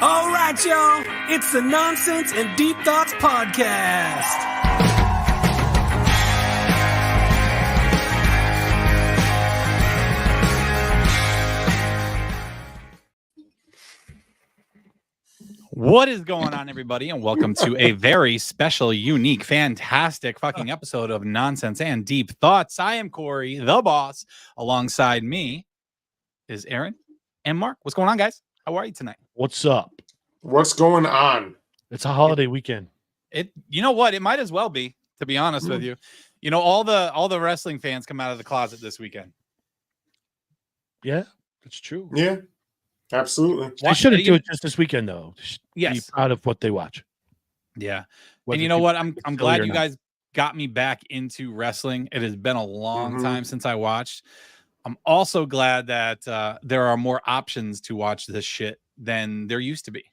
All right, y'all. It's the Nonsense and Deep Thoughts Podcast. What is going on, everybody, and welcome to a very special, unique, fantastic fucking episode of Nonsense and Deep Thoughts. I am Corey, the boss. Alongside me is Aaron and Mark. What's going on, guys? How are you tonight? What's up? What's going on? It's a holiday weekend. You know what? It might as well be, to be honest with you. You know, all the wrestling fans come out of the closet this weekend. Yeah, that's true. Yeah, absolutely. They shouldn't do it just this weekend, though. Yes. Be proud of what they watch. Yeah. Whether And you know what? I'm silly glad or you not. guys got me back into wrestling. It has been a long time since I watched. I'm also glad that there are more options to watch this shit than there used to be.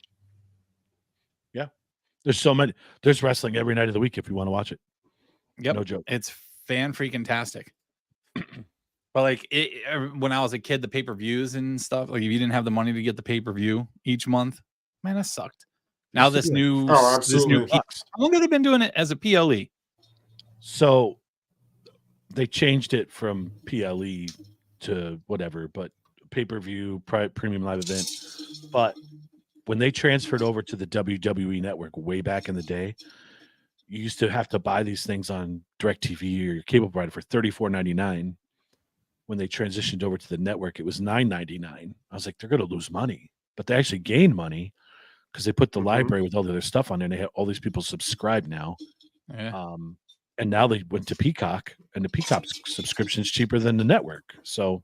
Yeah. There's so many. There's wrestling every night of the week if you want to watch it. Yep. No joke. It's fan-freaking-tastic. But like when I was a kid, the pay-per-views and stuff, like if you didn't have the money to get the pay-per-view each month, man, that sucked. Now this new, absolutely. how long have they been doing it as a PLE? So they changed it from PLE to whatever, but pay-per-view, premium live event. But when they transferred over to the WWE network way back in the day, you used to have to buy these things on DirecTV or your cable provider for $34.99. When they transitioned over to the network, it was $9.99. I was like, they're going to lose money, but they actually gained money because they put the library with all the other stuff on there, and they have all these people subscribed now. Yeah. And now they went to Peacock, and the Peacock subscription is cheaper than the network. So,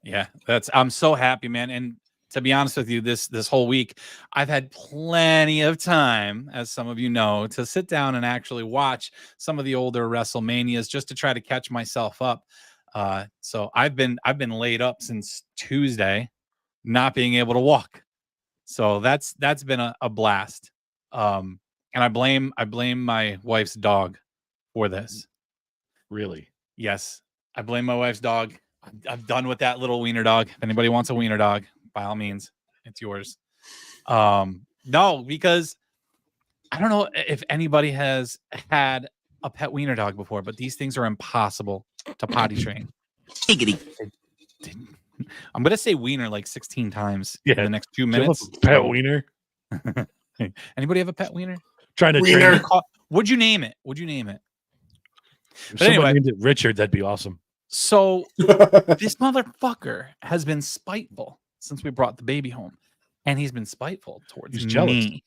Yeah, I'm so happy, man. And to be honest with you, this whole week, I've had plenty of time, as some of you know, to sit down and actually watch some of the older WrestleManias just to try to catch myself up. So I've been laid up since Tuesday, not being able to walk. So that's been a blast. And I blame my wife's dog for this. really, Yes, I blame my wife's dog. I'm done with that little wiener dog. If anybody wants a wiener dog, by all means, it's yours. No, because I don't know if anybody has had a pet wiener dog before, but these things are impossible to potty train. I'm gonna say wiener like 16 times in the next 2 minutes. Pet wiener. Anybody have a pet wiener? Trying to Wiener. train. Would you name it? If But someone anyway. named it Richard, that'd be awesome. So this motherfucker has been spiteful since we brought the baby home, and he's been spiteful towards He's jealous. me.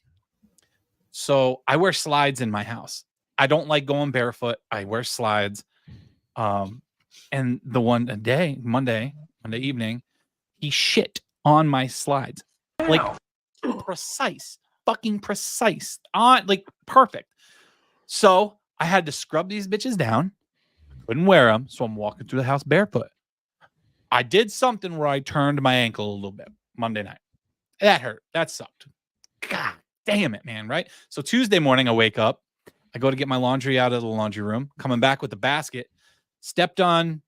So I wear slides in my house. I don't like going barefoot. I wear slides. And the one day, Monday evening, he shit on my slides. Like fucking precise. Like perfect. So I had to scrub these bitches down. Couldn't wear them, so I'm walking through the house barefoot. I did something where I turned my ankle a little bit Monday night. That hurt. That sucked. God damn it, man, right? So Tuesday morning, I wake up. I go to get my laundry out of the laundry room. Coming back with the basket, stepped on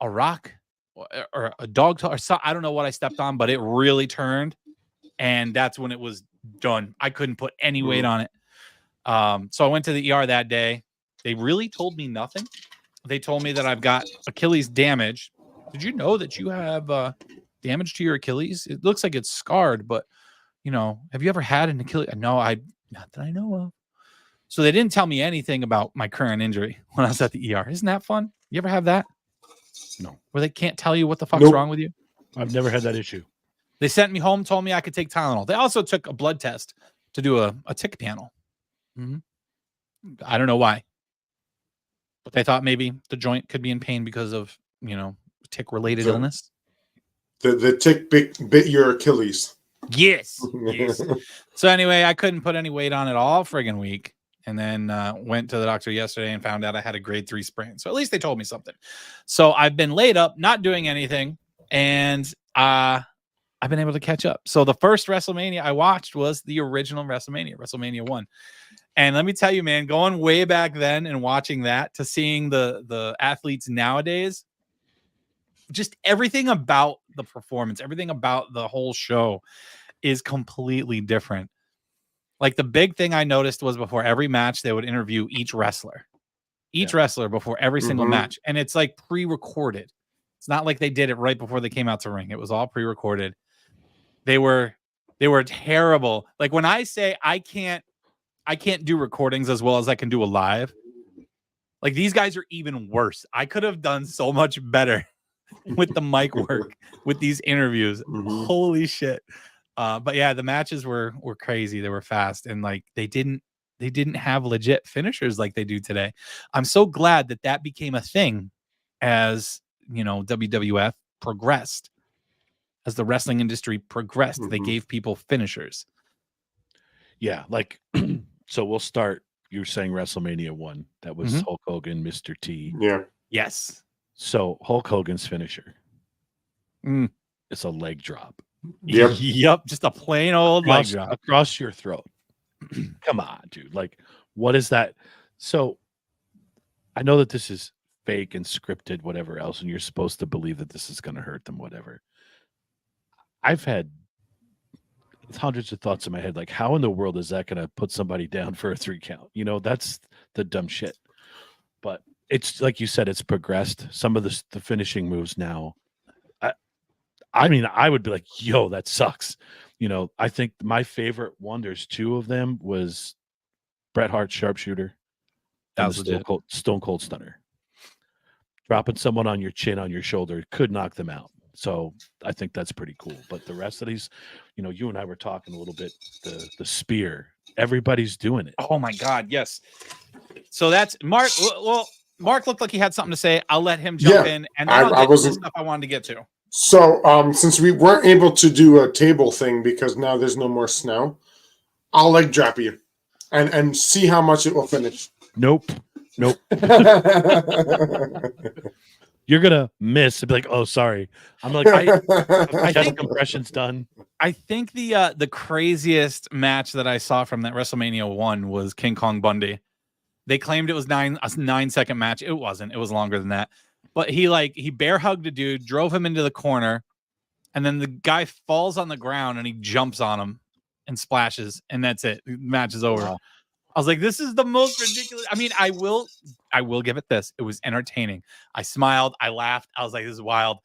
a rock or a dog or so, I don't know what I stepped on, but it really turned, and that's when it was done. I couldn't put any weight on it. So I went to the ER that day. They really told me nothing. They told me that I've got Achilles damage. Did you know that you have damage to your Achilles? It looks like it's scarred, but have you ever had an Achilles? No, not that I know of. So they didn't tell me anything about my current injury when I was at the ER. Isn't that fun? You ever have that? No. Where they can't tell you what the fuck's wrong with you? I've never had that issue. They sent me home, told me I could take Tylenol. They also took a blood test to do a tick panel. I don't know why. But they thought maybe the joint could be in pain because of, tick-related illness. The tick bit your Achilles. Yes. So anyway, I couldn't put any weight on it all friggin' week. And then went to the doctor yesterday and found out I had a grade 3 sprain. So at least they told me something. So I've been laid up, not doing anything. And I've been able to catch up. So the first WrestleMania I watched was the original WrestleMania 1. And let me tell you, man, going way back then and watching that to seeing the athletes nowadays, just everything about the performance, everything about the whole show is completely different. Like the big thing I noticed was before every match, they would interview each wrestler before every single match. And it's like pre-recorded. It's not like they did it right before they came out to ring. It was all pre-recorded. They were terrible. Like when I say I can't do recordings as well as I can do a live, like these guys are even worse. I could have done so much better with the mic work with these interviews. Holy shit. But yeah, the matches were crazy. They were fast, and like they didn't have legit finishers like they do today. I'm so glad that became a thing as, you know, WWF progressed, as the wrestling industry progressed. They gave people finishers. Yeah, like so we'll start. You're saying WrestleMania 1. That was Hulk Hogan, Mr. T. Yeah. Yes. So Hulk Hogan's finisher. It's a leg drop. Yep. Yep. Just a plain old leg drop across your throat. Come on, dude. Like, what is that? So I know that this is fake and scripted, whatever else, and you're supposed to believe that this is going to hurt them, whatever. I've had hundreds of thoughts in my head, like, how in the world is that going to put somebody down for a 3 count? You know, that's the dumb shit. But it's like you said, it's progressed. Some of the finishing moves now, I mean, I would be like, yo, that sucks. You know, I think my favorite one, there's 2 of them, was Bret Hart's sharpshooter and the Stone Cold Stunner. Dropping someone on your chin, on your shoulder, could knock them out. So I think that's pretty cool. But the rest of these, you know, you and I were talking a little bit, the spear, everybody's doing it. Oh my God, yes. So that's Mark. Well, Mark looked like he had something to say. I'll let him jump in, and then I'll get to the stuff I wanted to get to. So since we weren't able to do a table thing because now there's no more snow, I'll leg drop you and see how much it will finish. Nope. You're gonna miss and be like, oh, sorry. I'm like, I think compression's done. I think the craziest match that I saw from that WrestleMania 1 was King Kong Bundy. They claimed it was a 9-second match. It wasn't. It was longer than that. But he bear hugged a dude, drove him into the corner, and then the guy falls on the ground and he jumps on him and splashes, and that's it. The match is over. Wow. I was like, this is the most ridiculous. I mean, I will give it this. It was entertaining. I smiled. I laughed. I was like, this is wild.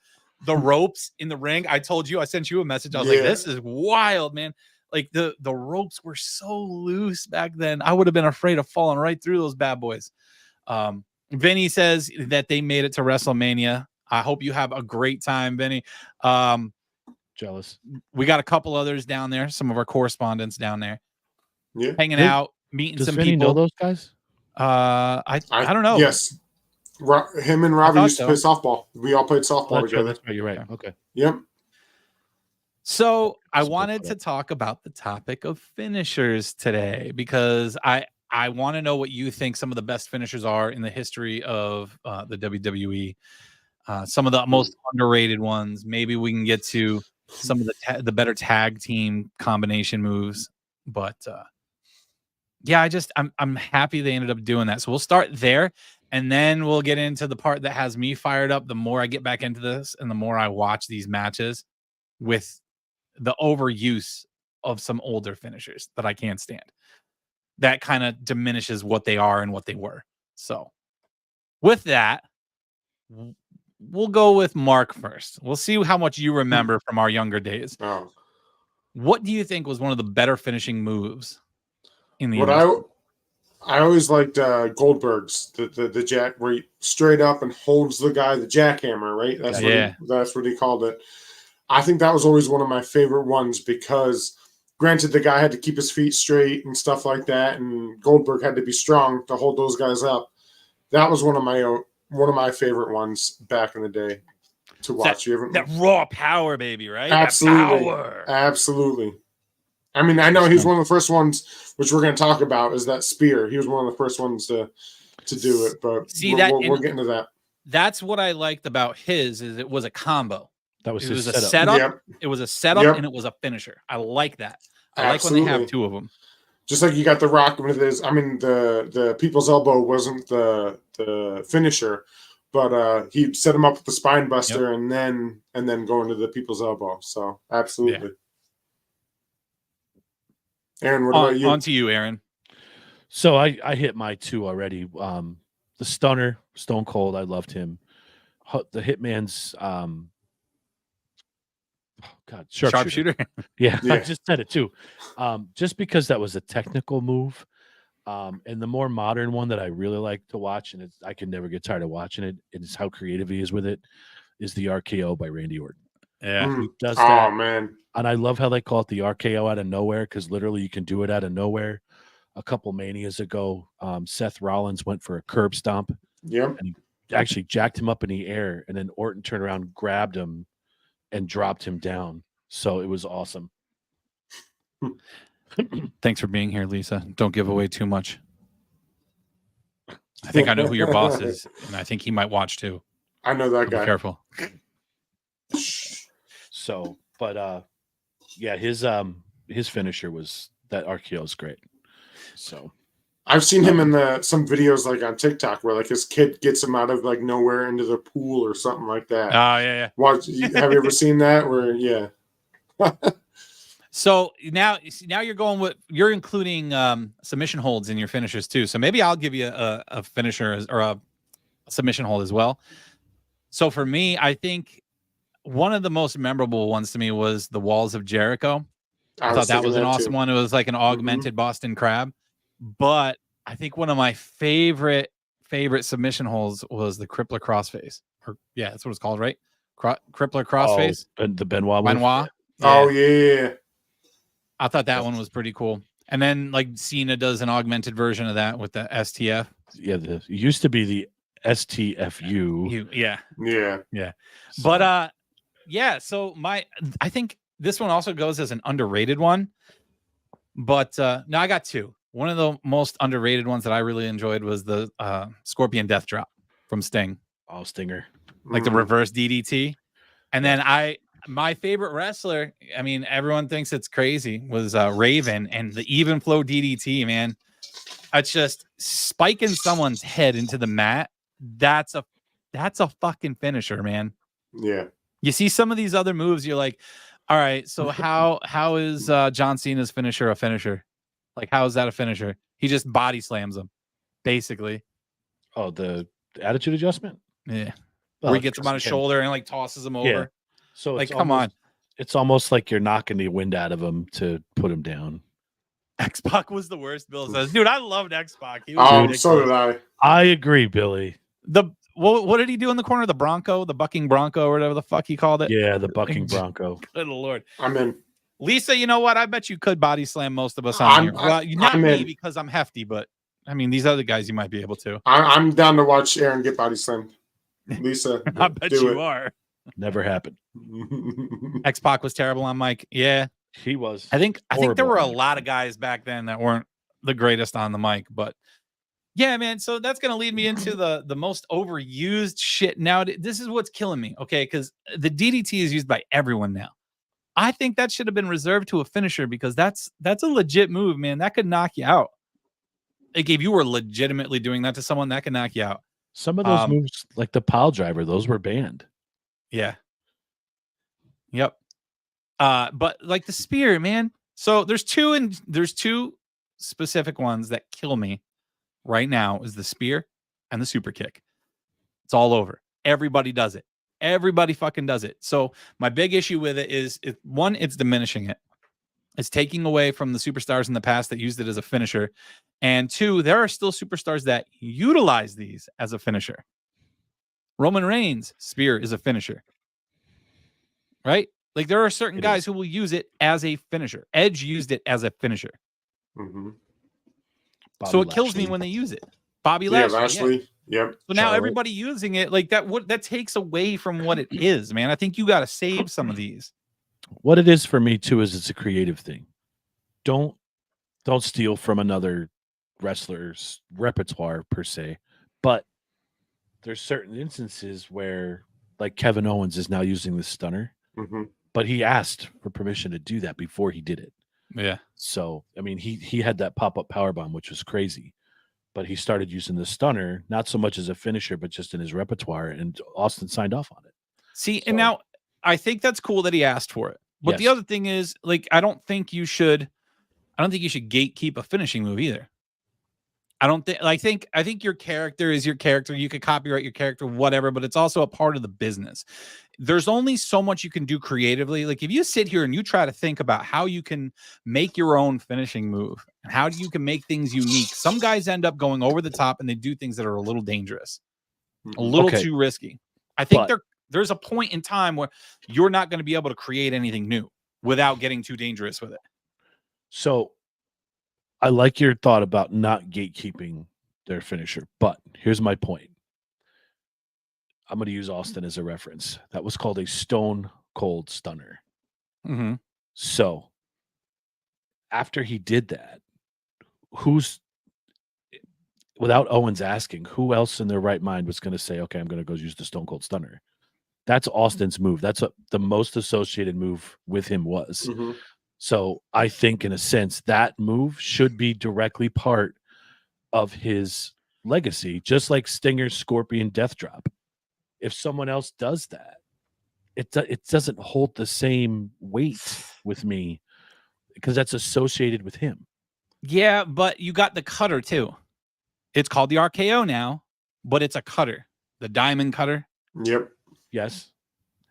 The ropes in the ring. I told you, I sent you a message. I was like, this is wild, man. Like the ropes were so loose back then. I would have been afraid of falling right through those bad boys. Vinny says that they made it to WrestleMania. I hope you have a great time, Vinny. Jealous. We got a couple others down there. Some of our correspondents down there, hanging out, meeting some Vinny people. Know those guys? I don't know. Yes, him and Robbie used to play softball. We all played softball together. That's right. You're right. Okay. Yep. So I wanted to talk about the topic of finishers today because I want to know what you think some of the best finishers are in the history of the WWE. Some of the most underrated ones. Maybe we can get to some of the better tag team combination moves. But yeah, I'm happy they ended up doing that. So we'll start there, and then we'll get into the part that has me fired up. The more I get back into this, and the more I watch these matches with the overuse of some older finishers that I can't stand. That kind of diminishes what they are and what they were. So with that, we'll go with Mark first. We'll see how much you remember from our younger days. Oh. What do you think was one of the better finishing moves in the I always liked Goldberg's, the jack, where he straight up and holds the guy, the jackhammer, right? That's what he called it. I think that was always one of my favorite ones because, granted, the guy had to keep his feet straight and stuff like that, and Goldberg had to be strong to hold those guys up. That was one of my favorite ones back in the day to watch. That raw power, baby, right? Absolutely. I mean, I know he was one of the first ones, which we're going to talk about, is that spear. He was one of the first ones to do it, but we're getting to that. That's what I liked about his, is it was a combo. That was it was setup. A setup. Yep. It was a setup and it was a finisher. I like that. I like when they have 2 of them. Just like you got the Rock with his. I mean, the People's Elbow wasn't the finisher, but he set him up with the spine buster and then going to the people's elbow. So absolutely. Aaron, what about you? On to you, Aaron. So I hit my 2 already. The Stunner, Stone Cold, I loved him. The Hitman's Sharpshooter. Yeah, I just said it too. Just because that was a technical move. And the more modern one that I really like to watch, and I can never get tired of watching it, and it's how creative he is with it, is the RKO by Randy Orton. Yeah. He does that. Oh, man. And I love how they call it the RKO out of nowhere, because literally you can do it out of nowhere. A couple Manias ago, Seth Rollins went for a curb stomp. Yep. And he actually jacked him up in the air, and then Orton turned around, grabbed him, and dropped him down. So it was awesome. Thanks for being here, Lisa. Don't give away too much. I think I know who your boss is, and I think he might watch too. I know that guy. Be careful. So, but yeah, his finisher was that RKO is great. So I've seen him in some videos like on TikTok where like his kid gets him out of like nowhere into the pool or something like that. Oh yeah. Have you ever seen that? Where So now you're including submission holds in your finishers too. So maybe I'll give you a finisher or a submission hold as well. So for me, I think one of the most memorable ones to me was the Walls of Jericho. I thought that was an awesome one. It was like an augmented Boston Crab. But I think one of my favorite submission holds was the Crippler Crossface. That's what it's called, right? Crippler Crossface. The Benoit. Benoit. Oh yeah. I thought that one was pretty cool. And then like Cena does an augmented version of that with the STF. Yeah, it used to be the STFU. Yeah. But so I think this one also goes as an underrated one. But no, I got 2. One of the most underrated ones that I really enjoyed was the Scorpion Death Drop from Sting. Oh, Stinger. Like the reverse DDT. And then my favorite wrestler, I mean, everyone thinks it's crazy, was Raven, and the even flow DDT, man. It's just spiking someone's head into the mat. That's a fucking finisher, man. Yeah. You see some of these other moves, you're like, all right, so how is John Cena's finisher a finisher? Like, how is that a finisher? He just body slams him, basically. Oh, the attitude adjustment? Yeah. Where he gets him on his shoulder and like tosses him over. Yeah. So like, come on. It's almost like you're knocking the wind out of him to put him down. X-Pac was the worst, Bill says. Dude, I loved X-Pac. So did I. I agree, Billy. What did he do in the corner? The Bronco, the bucking Bronco, or whatever the fuck he called it? Yeah, the bucking Bronco. Good Lord. I'm in. Lisa, you know what? I bet you could body slam most of us on here. Well, not me because I'm hefty, but I mean, these other guys you might be able to. I'm down to watch Aaron get body slammed. Lisa, I bet you are. Never happened. X-Pac was terrible on mic. Yeah, he was. I think there were a lot of guys back then that weren't the greatest on the mic, but yeah, man. So that's gonna lead me into the most overused shit. Now, this is what's killing me. Okay, because the DDT is used by everyone now. I think that should have been reserved to a finisher because that's a legit move, man. That could knock you out. Like if you were legitimately doing that to someone, that could knock you out. Some of those moves, like the pile driver, those were banned. Yeah. Yep. But like the spear, man. So there's two specific ones that kill me right now is the spear and the super kick. It's all over. Everybody does it. Everybody fucking does it. So my big issue with it is one, it's diminishing it. It's taking away from the superstars in the past that used it as a finisher. And 2, there are still superstars that utilize these as a finisher. Roman Reigns' spear is a finisher. Right? Like there are certain guys who will use it as a finisher. Edge used it as a finisher. Mm-hmm. So it kills me when they use it. Bobby Lashley. Yep. So now everybody using it like that takes away from what it is, man. I think you got to save some of these. What it is for me too is it's a creative thing. Don't steal from another wrestler's repertoire per se, but there's certain instances where like Kevin Owens is now using the stunner, but he asked for permission to do that before he did it. Yeah. So I mean he had that pop-up powerbomb, which was crazy. but he started using the stunner, not so much as a finisher, but just in his repertoire, and Austin signed off on it. See, and now I think that's cool that he asked for it. But the Yes. other thing is, like, I don't think you should gatekeep a finishing move either. I think your character is your character. You could copyright your character, whatever, but it's also a part of the business. There's only so much you can do creatively. Like if you sit here and you try to think about how you can make your own finishing move and how you can make things unique, some guys end up going over the top and they do things that are a little dangerous, a little too risky. I think there's a point in time where you're not going to be able to create anything new without getting too dangerous with it. So I like your thought about not gatekeeping their finisher, but here's my point. I'm going to use Austin as a reference. That was called a stone cold stunner. Mm-hmm. So after he did that, without Owens asking, who else in their right mind was going to say, okay, I'm going to go use the stone cold stunner? That's Austin's move. That's what the most associated move with him was. Mm-hmm. So I think in a sense that move should be directly part of his legacy, just like Stinger's Scorpion Death Drop. If someone else does that, it doesn't hold the same weight with me because that's associated with him. Yeah, but you got the cutter too. It's called the RKO now, but it's a cutter. The diamond cutter. Yep. Yes.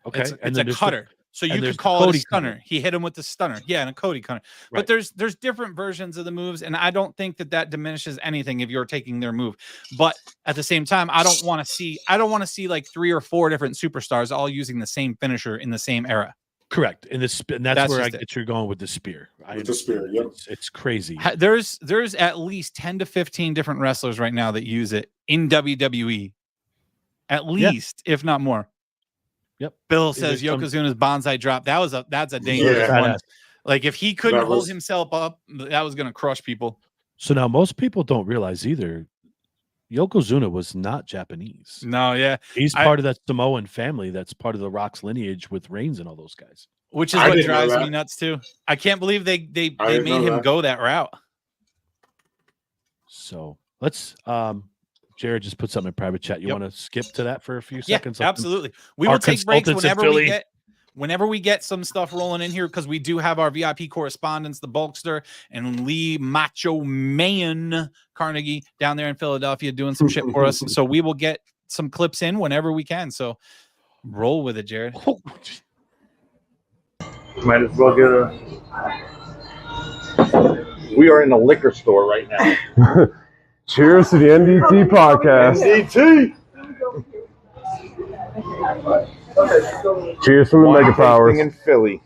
Okay. It's a cutter. So you could call it a stunner. Cutter. He hit him with the stunner. Yeah, and a Cody cutter. Right. But there's different versions of the moves, and I don't think that diminishes anything if you're taking their move. But at the same time, I don't want to see like 3 or 4 different superstars all using the same finisher in the same era. Correct. And that's where I get you're going with the spear. With the spear, yep. It's crazy. There's at least 10 to 15 different wrestlers right now that use it in WWE. At least, if not more. Yep. Bill says Yokozuna's bonsai drop. That's a dangerous one. Like if he couldn't hold himself up, that was gonna crush people. So now most people don't realize either. Yokozuna was not Japanese. No, yeah. He's part of that Samoan family that's part of the Rock's lineage with Reigns and all those guys. Which is what drives me nuts too. I can't believe they made him go that route. So let's Jared just put something in private chat. You want to skip to that for a few seconds? Absolutely. We will take breaks whenever we get some stuff rolling in here because we do have our VIP correspondents, the Bulkster and Lee Macho Man Carnegie down there in Philadelphia doing some shit for us. So we will get some clips in whenever we can. So roll with it, Jared. Might as well get We are in the liquor store right now. Cheers to the NDT podcast. NDT. Cheers from the Mega Powers. In Philly.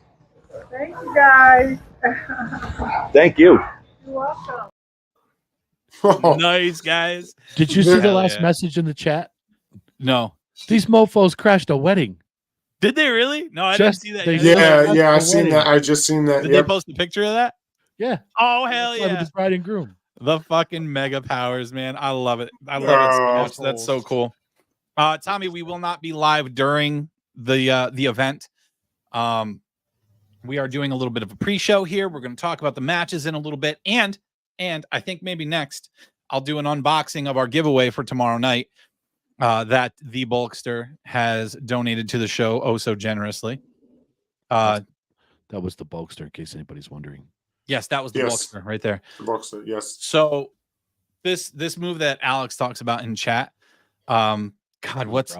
Thank you, guys. Thank you. You're welcome. Nice, guys. Did you see the last message in the chat? No. These mofos crashed a wedding. Did they really? No, I didn't see that. Yeah, I seen that. I just seen that. Did they post a picture of that? Yeah. Oh, hell yeah. With the bride and groom. The fucking Mega Powers, man. I love it. I love it so much. That's so cool. Tommy, we will not be live during the event. We are doing a little bit of a pre-show here. We're going to talk about the matches in a little bit. And I think maybe next I'll do an unboxing of our giveaway for tomorrow night that the Bulkster has donated to the show oh so generously. That was the Bulkster, in case anybody's wondering. Yes, that was the Bulkster right there. The Bulkster, yes. So this move that Alex talks about in chat, God, what's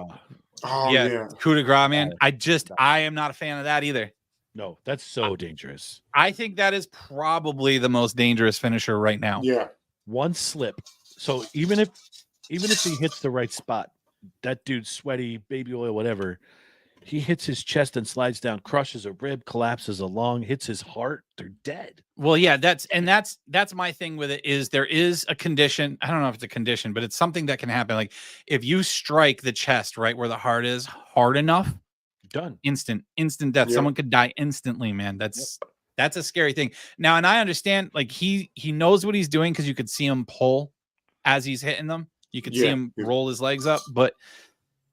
coup de grace, man. I am not a fan of that either. No, that's so dangerous. I think that is probably the most dangerous finisher right now. Yeah. One slip. So even if he hits the right spot, that dude's sweaty, baby oil, whatever. He hits his chest and slides down, crushes a rib, collapses a lung, hits his heart. They're dead. Well, yeah, that's my thing with it is there is a condition. I don't know if it's a condition, but it's something that can happen. Like if you strike the chest right where the heart is hard enough, done. Instant death. Yep. Someone could die instantly, man. That's a scary thing. Now, and I understand like he knows what he's doing because you could see him pull as he's hitting them. You could see him roll his legs up, but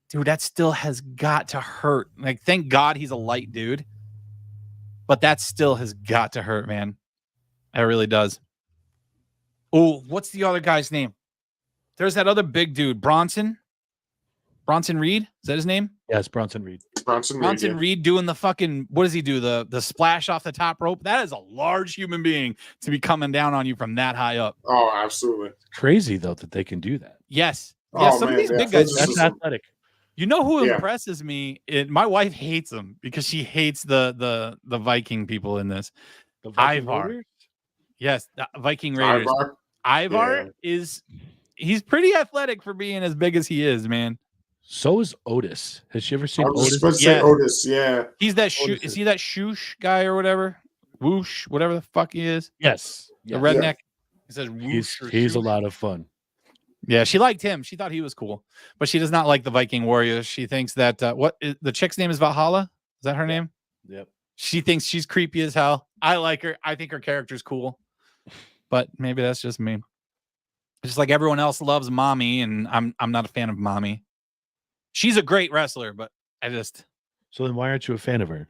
dude, that still has got to hurt. Like, thank God he's a light dude, but that still has got to hurt, man. It really does. Oh, what's the other guy's name? there's that other big dude, Bronson Reed. Is that his name? Yes, Bronson Reed. Bronson Reed doing the fucking, what does he do? The splash off the top rope. That is a large human being to be coming down on you from that high up. Oh, absolutely. Crazy though that they can do that. Yes. Yeah, some of these big guys. That's athletic. You know who impresses me? My wife hates them because she hates the Viking people in this. The Viking Ivar. Raiders? Yes, the Viking Raiders. Ivar he's pretty athletic for being as big as he is, man. So is Otis. Has she ever seen I was Otis? supposed to say Otis, yeah. He's that is he that shoosh guy or whatever? Whoosh, whatever the fuck he is. Yes. The redneck. He says whoosh. He's a lot of fun. Yeah, she liked him. She thought he was cool, but she does not like the Viking warriors. She thinks that the chick's name is Valhalla. Is that her name? Yep. She thinks she's creepy as hell. I like her. I think her character's cool, but maybe that's just me. Just like everyone else loves Mommy, and I'm not a fan of Mommy. She's a great wrestler, but I just. So then, why aren't you a fan of her?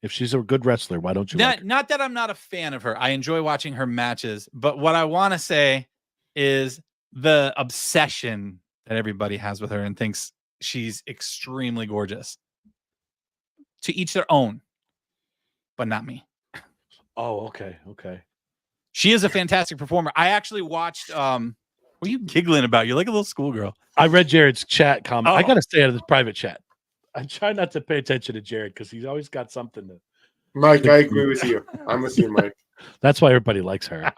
If she's a good wrestler, why don't you? Not that I'm not a fan of her. I enjoy watching her matches, but what I want to say is the obsession that everybody has with her and thinks she's extremely gorgeous. To each their own, but not me. Oh, okay. She is a fantastic performer. I actually watched. What are you giggling about? You're like a little schoolgirl. I read Jared's chat comment. Oh. I got to stay out of this private chat. I try not to pay attention to Jared because he's always got something to. Mike, I agree with you. I'm with you, Mike. That's why everybody likes her.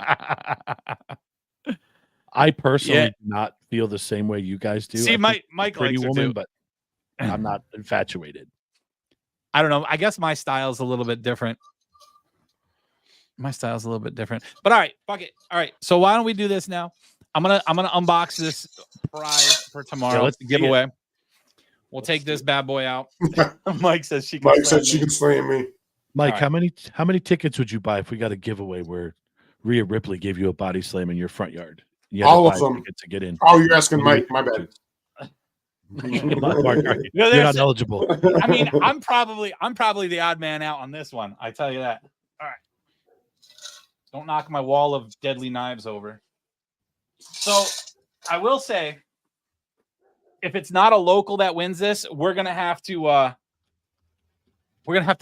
I personally do not feel the same way you guys do. See, Mike Pretty likes her Woman, too. but I'm not infatuated. I don't know. I guess my style is a little bit different. But all right, fuck it. All right. So why don't we do this now? I'm gonna unbox this prize for tomorrow. let's the giveaway. We'll take this bad boy out. Mike says she can. Mike said she can slam me. Mike, right. how many tickets would you buy if we got a giveaway where Rhea Ripley gave you a body slam in your front yard? You had all to of buy a them ticket to get in. Oh, you're asking Mike. My bad. Mark, you're not eligible. I mean, I'm probably the odd man out on this one. I tell you that. All right. Don't knock my wall of deadly knives over. So I will say, if it's not a local that wins this, we're gonna have to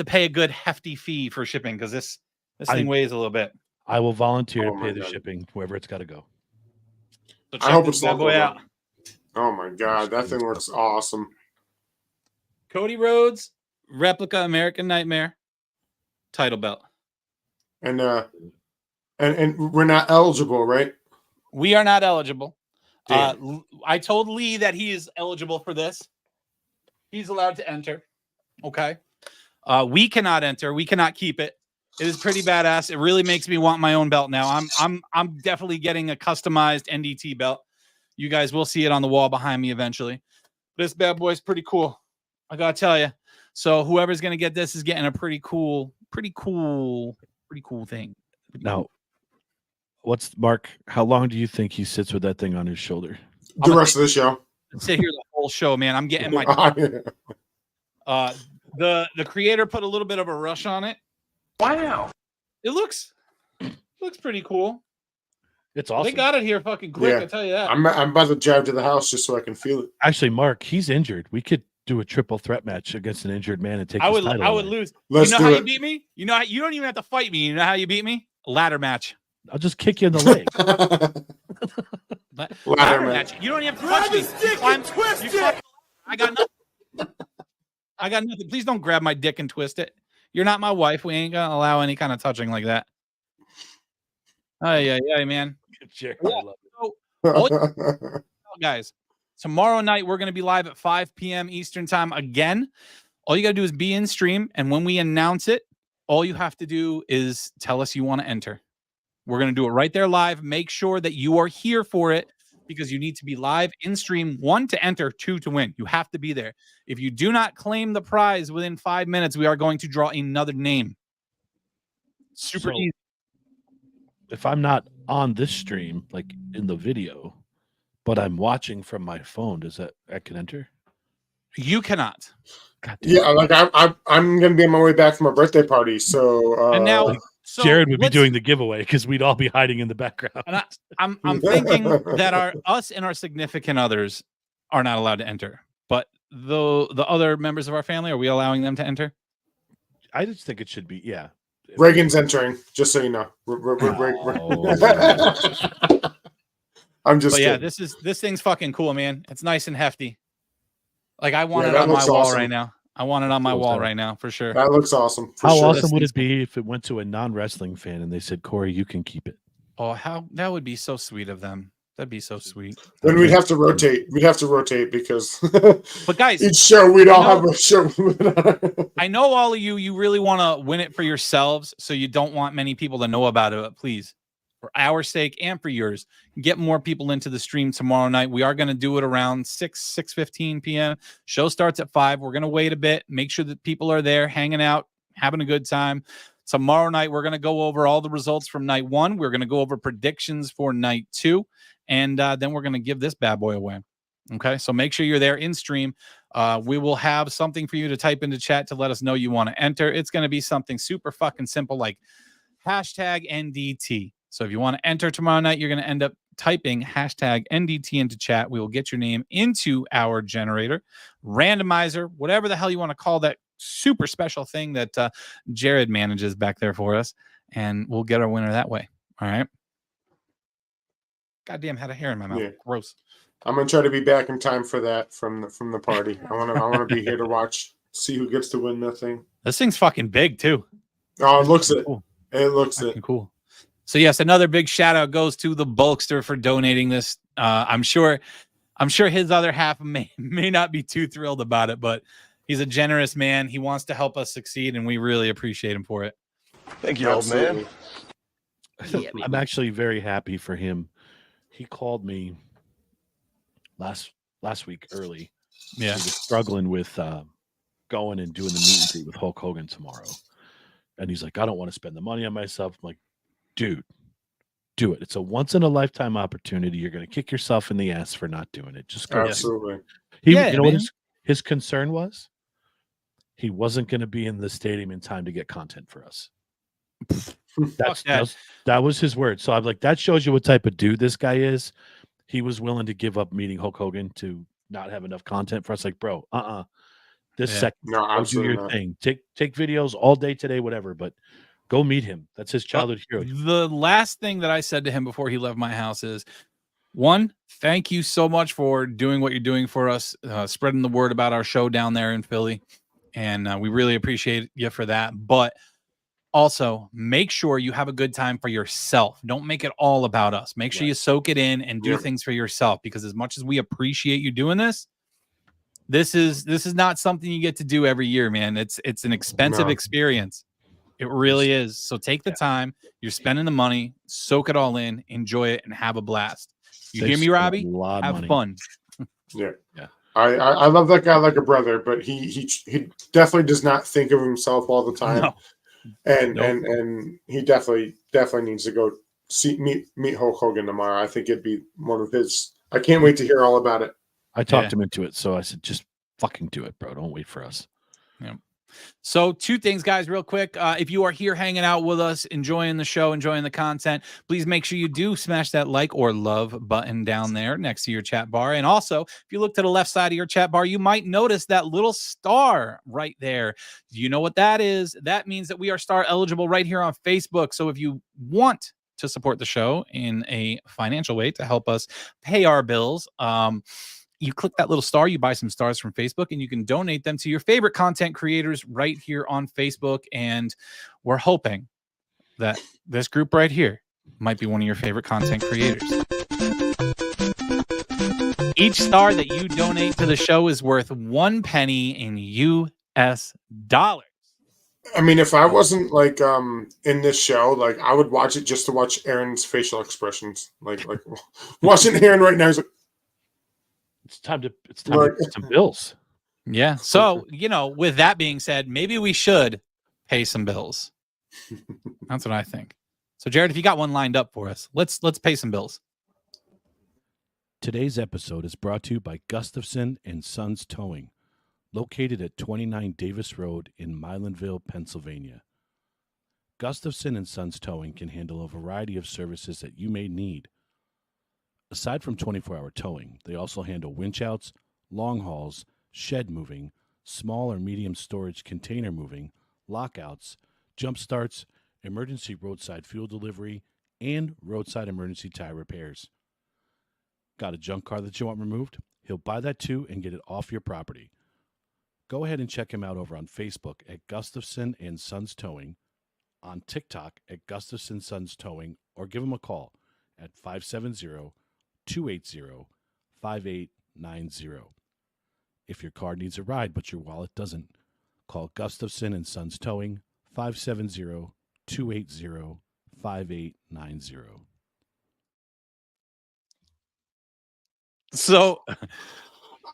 pay a good hefty fee for shipping because this thing weighs a little bit. I will volunteer to pay the shipping wherever it's got to go. So I hope it's that boy out. Oh my god, that thing looks awesome. Cody Rhodes replica American Nightmare title belt. And we're not eligible, right? We are not eligible. I told Lee that he is eligible for this. He's allowed to enter. Okay. We cannot enter. We cannot keep it. It is pretty badass. It really makes me want my own belt now. I'm definitely getting a customized NDT belt. You guys will see it on the wall behind me eventually. This bad boy is pretty cool. I gotta tell you. So whoever's gonna get this is getting a pretty cool thing. Now, Mark? How long do you think he sits with that thing on his shoulder? The rest of the show. Sit here the whole show, man. I'm getting my. The creator put a little bit of a rush on it. Wow. It looks pretty cool. It's awesome. They got it here fucking quick. I tell you that. I'm about to drive to the house just so I can feel it. Actually, Mark, he's injured. We could do a triple threat match against an injured man and take. I would away. lose. Let's you know do how it. you beat me? You know you don't even have to fight me. You know how you beat me? Ladder match. I'll just kick you in the leg. Ladder match. You don't even have to touch me. I got nothing. Please don't grab my dick and twist it. You're not my wife. We ain't gonna allow any kind of touching like that. Oh yeah, man. Guys, tomorrow night we're gonna be live at 5 p.m. Eastern time again. All you gotta do is be in stream, and when we announce it, all you have to do is tell us you want to enter. We're gonna do it right there live. Make sure that you are here for it because you need to be live in stream. 1 to enter, 2 to win. You have to be there. If you do not claim the prize within 5 minutes, we are going to draw another name. Super easy. If I'm not on this stream, like in the video, but I'm watching from my phone, I can enter? You cannot. Yeah, like I'm gonna be on my way back from a birthday party. So and now So Jared would be let's- doing the giveaway because we'd all be hiding in the background. And I'm thinking that us and our significant others are not allowed to enter, but the other members of our family, are we allowing them to enter? I just think it should be, yeah. Reagan's entering, just so you know. I'm just But yeah, kidding. this thing's fucking cool, man. It's nice and hefty. Like I want Yeah, it that on my looks wall awesome. right now. I want it on my Cool wall stuff. right now for sure. That looks awesome. For How sure. awesome would This it be if it went to a non-wrestling fan and they said, Corey, you can keep it? Oh, how that would be so sweet of them. That'd be so sweet. Then we'd have to rotate. We'd have to rotate because But guys, each show we'd all have a show. I know all of you really want to win it for yourselves, so you don't want many people to know about it. But please, for our sake and for yours, get more people into the stream tomorrow night. We are going to do it around 6:15 p.m. Show starts at 5. We're going to wait a bit, make sure that people are there, hanging out, having a good time. Tomorrow night, we're going to go over all the results from night 1. We're going to go over predictions for night 2. And then we're going to give this bad boy away. Okay, so make sure you're there in stream. We will have something for you to type into chat to let us know you want to enter. It's going to be something super fucking simple like hashtag NDT. So if you want to enter tomorrow night, you're going to end up typing hashtag NDT into chat. We will get your name into our generator, randomizer, whatever the hell you want to call that super special thing that Jared manages back there for us. And we'll get our winner that way. All right. Goddamn, had a hair in my mouth. Yeah. Gross. I'm gonna try to be back in time for that from the party. I wanna be here to watch, see who gets to win that thing. This thing's fucking big too. Oh, it looks it. Cool. It looks it. Fucking cool. So yes, another big shout out goes to the Bulkster for donating this. I'm sure his other half may not be too thrilled about it, but he's a generous man. He wants to help us succeed, and we really appreciate him for it. Thank you, old man. Absolutely. I'm actually very happy for him. He called me last week early. Yeah. He was struggling with going and doing the meet and greet with Hulk Hogan tomorrow. And he's like, I don't want to spend the money on myself. I'm like, dude, do it. It's a once in a lifetime opportunity. You're going to kick yourself in the ass for not doing it. Just go. Absolutely. You Yeah, know what man. his concern was? He wasn't going to be in the stadium in time to get content for us. That was his word. So I'm like, that shows you what type of dude this guy is. He was willing to give up meeting Hulk Hogan to not have enough content for us. Like, bro, this second, No, go do absolutely your not. thing. Take videos all day today, whatever. But go meet him. That's his childhood hero. The last thing that I said to him before he left my house is, one, thank you so much for doing what you're doing for us, spreading the word about our show down there in Philly. And we really appreciate you for that. But also, make sure you have a good time for yourself. Don't make it all about us. Make sure you soak it in and do things for yourself, because as much as we appreciate you doing this, this is not something you get to do every year, man. It's an expensive experience. It really is. So take the time. You're spending the money. Soak it all in. Enjoy it and have a blast. You hear me, Robbie? Have fun. Yeah. I love that guy like a brother, but he definitely does not think of himself all the time. No. And he definitely needs to go meet Hulk Hogan tomorrow. I think it'd be one of his. I can't wait to hear all about it. I talked him into it, so I said, just fucking do it, bro. Don't wait for us. Yeah. So 2 things, guys, real quick. If you are here hanging out with us, enjoying the show, enjoying the content, please make sure you do smash that like or love button down there next to your chat bar. And also, if you look to the left side of your chat bar, you might notice that little star right there. Do you know what that is? That means that we are star eligible right here on Facebook. So if you want to support the show in a financial way to help us pay our bills, you click that little star, you buy some stars from Facebook, and you can donate them to your favorite content creators right here on Facebook. And we're hoping that this group right here might be one of your favorite content creators. Each star that you donate to the show is worth 1 penny in US dollars. I mean, if I wasn't like in this show, like I would watch it just to watch Aaron's facial expressions. Like watching Aaron right now, he's like, It's time to get some bills. Yeah. So, with that being said, maybe we should pay some bills. That's what I think. So, Jared, if you got one lined up for us, let's pay some bills. Today's episode is brought to you by Gustafson and Sons Towing, located at 29 Davis Road in Milanville, Pennsylvania. Gustafson and Sons Towing can handle a variety of services that you may need. Aside from 24-hour towing, they also handle winch outs, long hauls, shed moving, small or medium storage container moving, lockouts, jump starts, emergency roadside fuel delivery, and roadside emergency tire repairs. Got a junk car that you want removed? He'll buy that too and get it off your property. Go ahead and check him out over on Facebook at Gustafson and Sons Towing, on TikTok at Gustafson Sons Towing, or give him a call at 570-280-5890. If your car needs a ride but your wallet doesn't, call Gustafson and Sons Towing, 570-280-5890. So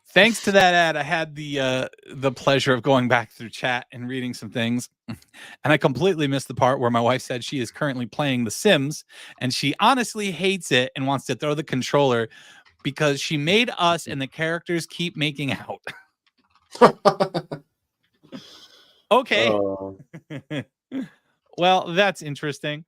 thanks to that ad, I had the pleasure of going back through chat and reading some things, and I completely missed the part where my wife said she is currently playing The Sims, and she honestly hates it and wants to throw the controller because she made us and the characters keep making out. Okay. Well, that's interesting.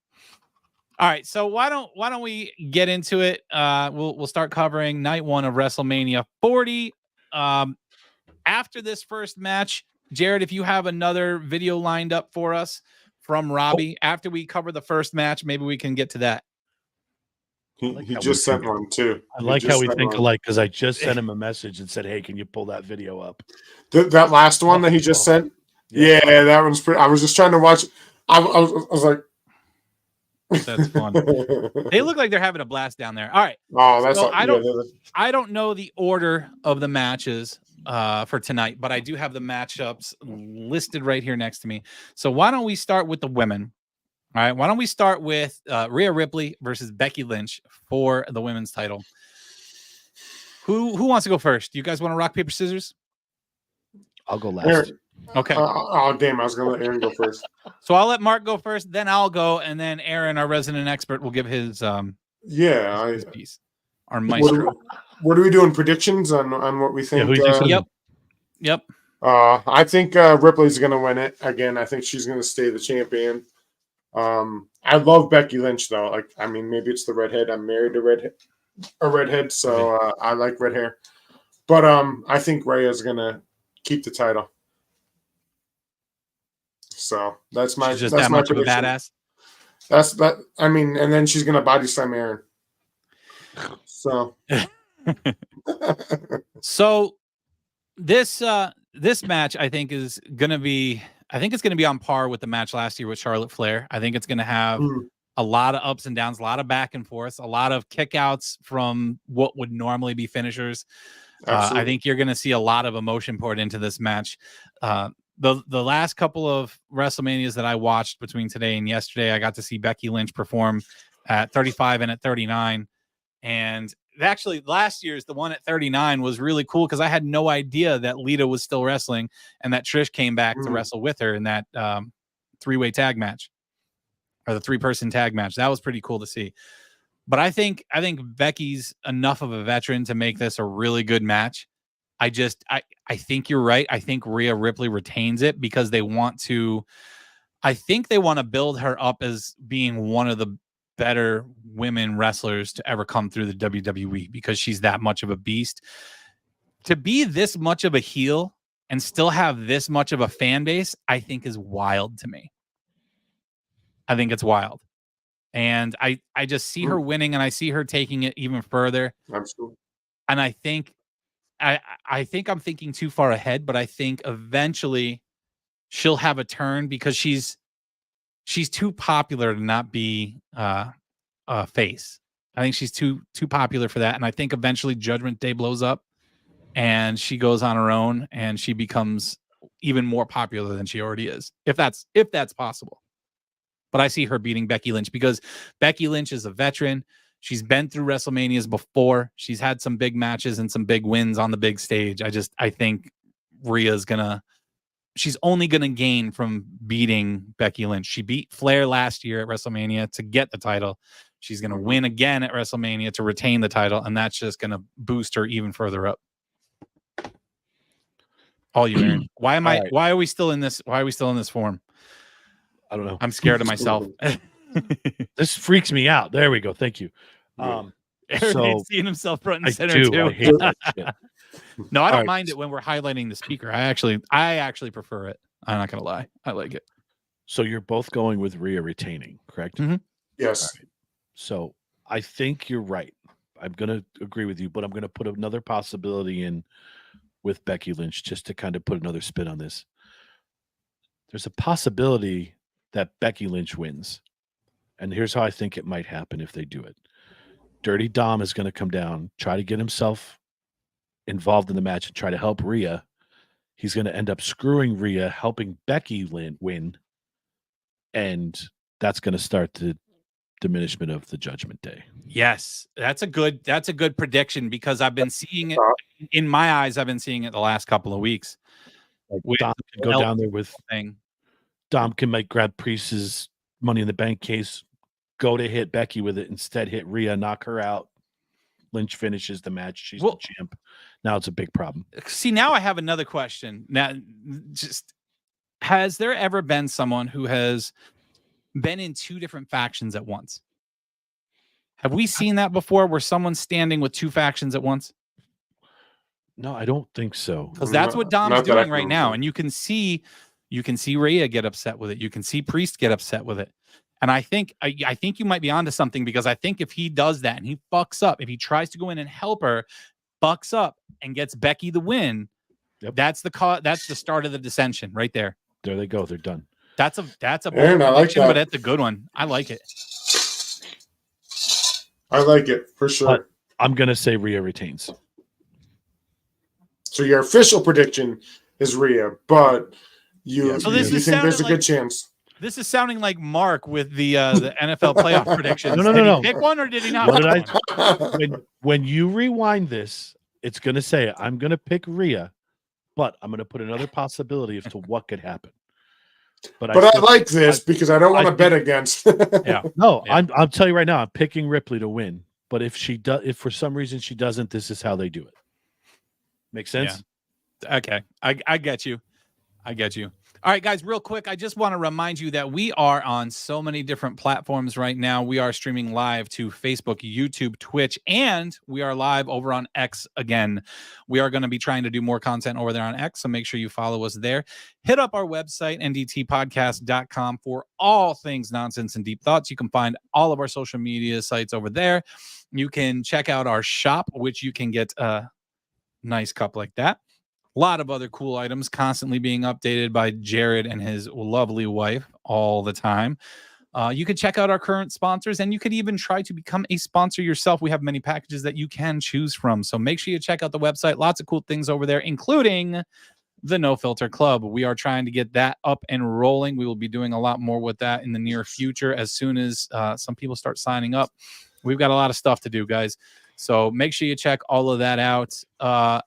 All right, so why don't we get into it? We'll start covering night one of WrestleMania 40. After this first match, Jared, if you have another video lined up for us from Robbie after we cover the first match, maybe we can get to that. He just sent one too. I like how we think alike because I just sent him a message and said, "Hey, can you pull that video up?" That last one that he just sent. Yeah, that one's pretty. I was just trying to watch. I was like. That's fun. They look like they're having a blast down there. All right. Oh, that's so I don't know the order of the matches for tonight, but I do have the matchups listed right here next to me. So why don't we start with the women? All right. Why don't we start with Rhea Ripley versus Becky Lynch for the women's title? Who wants to go first? Do you guys want to rock, paper, scissors? I'll go last. Okay. Oh, damn. I was going to let Aaron go first. So I'll let Mark go first, then I'll go, and then Aaron, our resident expert, will give his his piece. Our maestro. What are we doing? Predictions on what we think? Yep. I think Ripley's going to win it. Again, I think she's going to stay the champion. I love Becky Lynch, though. Like, I mean, maybe it's the redhead. I'm married to a redhead, so I like red hair. But I think Rhea's going to keep the title. So that's my she's just that's that my much prediction. of a badass. That's that. I mean, and then she's gonna body slam Aaron. So, so this match I think is gonna be. I think it's gonna be on par with the match last year with Charlotte Flair. I think it's gonna have a lot of ups and downs, a lot of back and forth, a lot of kickouts from what would normally be finishers. I think you're gonna see a lot of emotion poured into this match. The last couple of WrestleManias that I watched between today and yesterday, I got to see Becky Lynch perform at 35 and at 39. And actually last year's, the one at 39 was really cool because I had no idea that Lita was still wrestling and that Trish came back to wrestle with her in that three-way tag match or the three-person tag match. That was pretty cool to see. But I think Becky's enough of a veteran to make this a really good match. I think you're right. I think Rhea Ripley retains it because they want to build her up as being one of the better women wrestlers to ever come through the WWE because she's that much of a beast. To be this much of a heel and still have this much of a fan base, I think is wild to me. I think it's wild. And I just see her winning and I see her taking it even further. Absolutely. And I think I'm thinking too far ahead, but I think eventually she'll have a turn because she's too popular to not be a face. I think she's too popular for that, and I think eventually Judgment Day blows up, and she goes on her own, and she becomes even more popular than she already is, if that's possible. But I see her beating Becky Lynch because Becky Lynch is a veteran. She's been through WrestleManias before. She's had some big matches and some big wins on the big stage. I think she's only going to gain from beating Becky Lynch. She beat Flair last year at WrestleMania to get the title. She's going to win again at WrestleMania to retain the title. And that's just going to boost her even further up. All you, Aaron. Why are we still in this? Why are we still in this form? I don't know. I'm scared of myself. This freaks me out. There we go. Thank you. Aaron So hates seeing himself front and I center do. too. I hate that shit. No, I don't All right. mind it when we're highlighting the speaker. I actually prefer it. I'm not gonna lie. I like it. So you're both going with Rhea retaining, correct? Mhm. Yes. All right. So I think you're right. I'm going to agree with you, but I'm going to put another possibility in with Becky Lynch just to kind of put another spin on this. There's a possibility that Becky Lynch wins. And here's how I think it might happen if they do it. Dirty Dom is going to come down, try to get himself involved in the match and try to help Rhea. He's going to end up screwing Rhea, helping Becky win. And that's going to start the diminishment of the Judgment Day. Yes, that's a good prediction because I've been seeing it in my eyes. I've been seeing it the last couple of weeks. Like With Dom can go the down there with thing. Dom can make grab Priest's Money in the Bank case, go to hit Becky with it, instead hit Rhea, knock her out. Lynch finishes the match. She's the champ. Now it's a big problem. See, now I have another question. Now, just has there ever been someone who has been in two different factions at once? Have we seen that before where someone's standing with two factions at once? No, I don't think so. Because that's what Dom's Not that I doing right can now. remember. And you can see Rhea get upset with it. You can see Priest get upset with it. And I think you might be onto something, because I think if he does that and he fucks up, if he tries to go in and help her, fucks up and gets Becky the win, that's the start of the dissension right there. There they go. They're done. That's a Aaron, I like prediction, that. but it's a good one. I like it. I like it for sure. But I'm going to say Rhea retains. So your official prediction is Rhea, but you So this you is think there's a sounding good chance. This is sounding like Mark with the NFL playoff predictions. No. Did he pick one or did he not? What did pick one? When you rewind this, it's going to say, I'm going to pick Rhea, but I'm going to put another possibility as to what could happen. But I like this because I don't want to bet against. Yeah. No, Yeah. I'll tell you right now, I'm picking Ripley to win. But if for some reason she doesn't, this is how they do it. Make sense? Yeah. Okay. I get you. I get you. All right, guys, real quick, I just want to remind you that we are on so many different platforms right now. We are streaming live to Facebook, YouTube, Twitch, and we are live over on X again. We are going to be trying to do more content over there on X, so make sure you follow us there. Hit up our website, ndtpodcast.com, for all things nonsense and deep thoughts. You can find all of our social media sites over there. You can check out our shop, which you can get a nice cup like that. A lot of other cool items constantly being updated by Jared and his lovely wife all the time. You can check out our current sponsors, and you could even try to become a sponsor yourself. We have many packages that you can choose from. So make sure you check out the website. Lots of cool things over there, including the No Filter Club. We are trying to get that up and rolling. We will be doing a lot more with that in the near future as soon as some people start signing up. We've got a lot of stuff to do, guys. So make sure you check all of that out.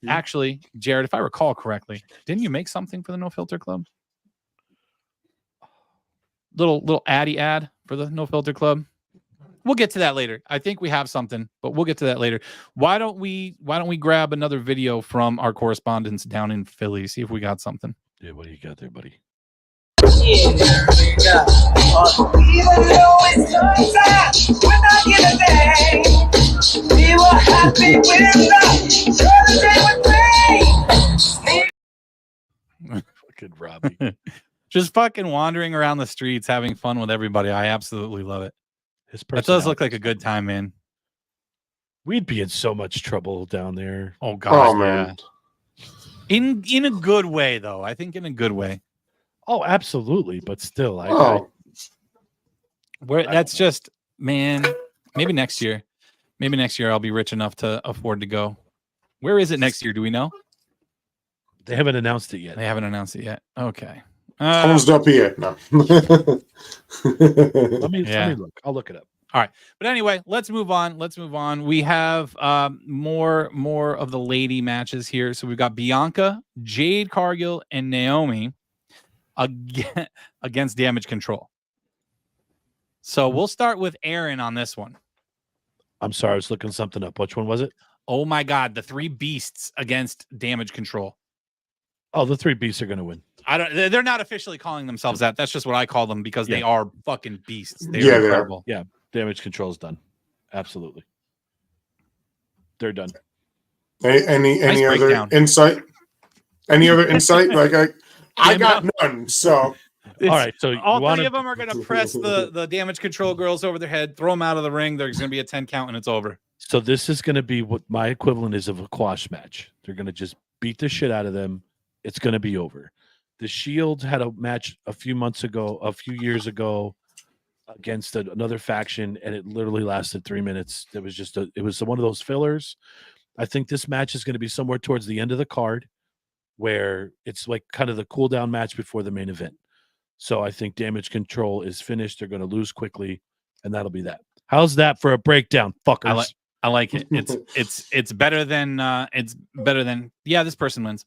Actually, Jared, if I recall correctly, didn't you make something for the No Filter Club? Little addy ad for the No Filter Club. We'll get to that later. I think we have something, but we'll get to that later. Why don't we grab another video from our correspondents down in Philly? See if we got something. Yeah, what do you got there, buddy? Even though it's sunshine, we're not giving a dang. We were happy with the Fucking Robbie. Just fucking wandering around the streets, having fun with everybody. I absolutely love it. His That does look like a good time, man. We'd be in so much trouble down there. Oh God, Oh man. In a good way, though. I think in a good way. Oh, absolutely. But still, That's just, man, maybe next year. Maybe next year I'll be rich enough to afford to go. Where is it next year? Do we know? They haven't announced it yet. They haven't announced it yet. Okay. Almost up here. No. Let me look. I'll look it up. All right. But anyway, let's move on. We have more of the lady matches here. So we've got Bianca, Jade Cargill, and Naomi against Damage Control. So we'll start with Aaron on this one. I'm sorry, I was looking something up. Which one was it? Oh my God, the three beasts against Damage Control. Oh, the three beasts are going to win. They're not officially calling themselves that. That's just what I call them because they are fucking beasts. They're Yeah, incredible. Yeah, damage control is done. Absolutely, they're done. Any Nice other breakdown. insight? Any other insight? Like I got none. So All right, so all three of them are going to press the damage control girls over their head, throw them out of the ring. There's going to be a 10 count and it's over. So this is going to be what my equivalent is of a quash match. They're going to just beat the shit out of them. It's going to be over. The Shield had a match a few years ago against another faction, and it literally lasted 3 minutes. It was one of those fillers. I think this match is going to be somewhere towards the end of the card where it's like kind of the cool down match before the main event. So I think damage control is finished. They're going to lose quickly, and that'll be that. How's that for a breakdown, fuckers? I like it. It's better than this person wins.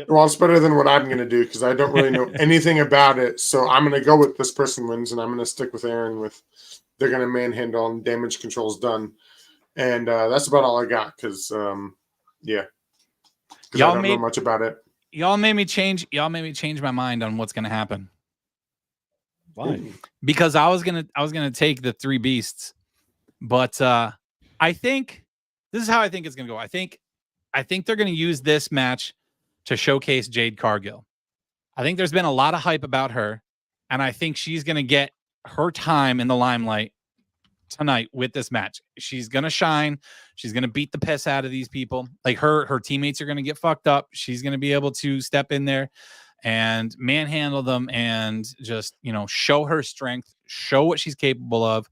well, it's better than what I'm going to do because I don't really know anything about it. So I'm going to go with this person wins, and I'm going to stick with Aaron with they're going to manhandle and damage control's done. And that's about all I got because, yeah. Because I don't know much about it. Y'all made me change my mind on what's going to happen. Why? Because I was gonna take the three beasts, but I think this is how I think it's gonna go. I think they're gonna use this match to showcase Jade Cargill. I think there's been a lot of hype about her, and I think she's gonna get her time in the limelight tonight with this match. She's gonna shine. She's gonna beat the piss out of these people. Like her teammates are gonna get fucked up. She's gonna be able to step in there and manhandle them and just, show her strength, show what she's capable of.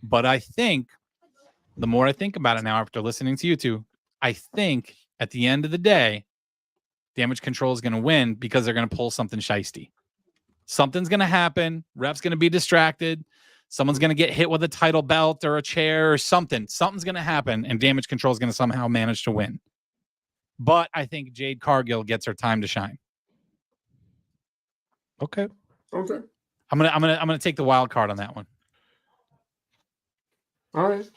But I think the more I think about it now after listening to you two, I think at the end of the day, damage control is going to win because they're going to pull something shiesty. Something's going to happen. Ref's going to be distracted. Someone's going to get hit with a title belt or a chair or something. Something's going to happen, and damage control is going to somehow manage to win. But I think Jade Cargill gets her time to shine. Okay. I'm gonna take the wild card on that one. All right.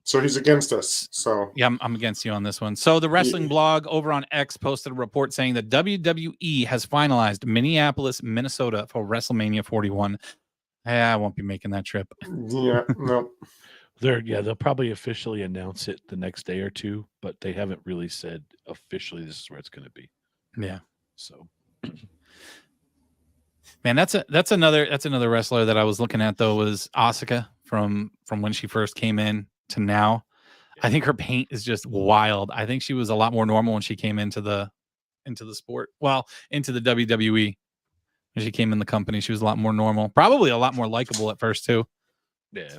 So he's against us. So yeah, I'm against you on this one. So the wrestling blog over on X posted a report saying that WWE has finalized Minneapolis, Minnesota for WrestleMania 41. I won't be making that trip. Yeah, no. They'll probably officially announce it the next day or two, but they haven't really said officially this is where it's going to be. Yeah. So. Man, that's another wrestler that I was looking at though was Asuka from when she first came in to now. I think her paint is just wild. I think she was a lot more normal when she came into the sport. Well, into the WWE. When she came in the company, she was a lot more normal. Probably a lot more likable at first too. Yeah.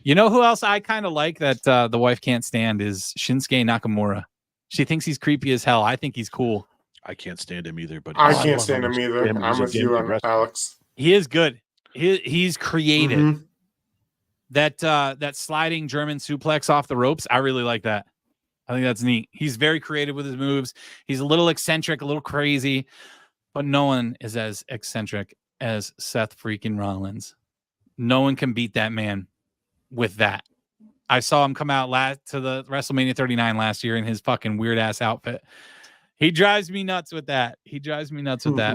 You know who else I kind of like that the wife can't stand is Shinsuke Nakamura. She thinks he's creepy as hell. I think he's cool. I can't stand him either, but I can't stand him either. I'm with you on Alex. He is good. He's creative. Mm-hmm. That sliding German suplex off the ropes, I really like that. I think that's neat. He's very creative with his moves. He's a little eccentric, a little crazy, but no one is as eccentric as Seth freaking Rollins. No one can beat that man with that. I saw him come out to the WrestleMania 39 last year in his fucking weird ass outfit. He drives me nuts with that.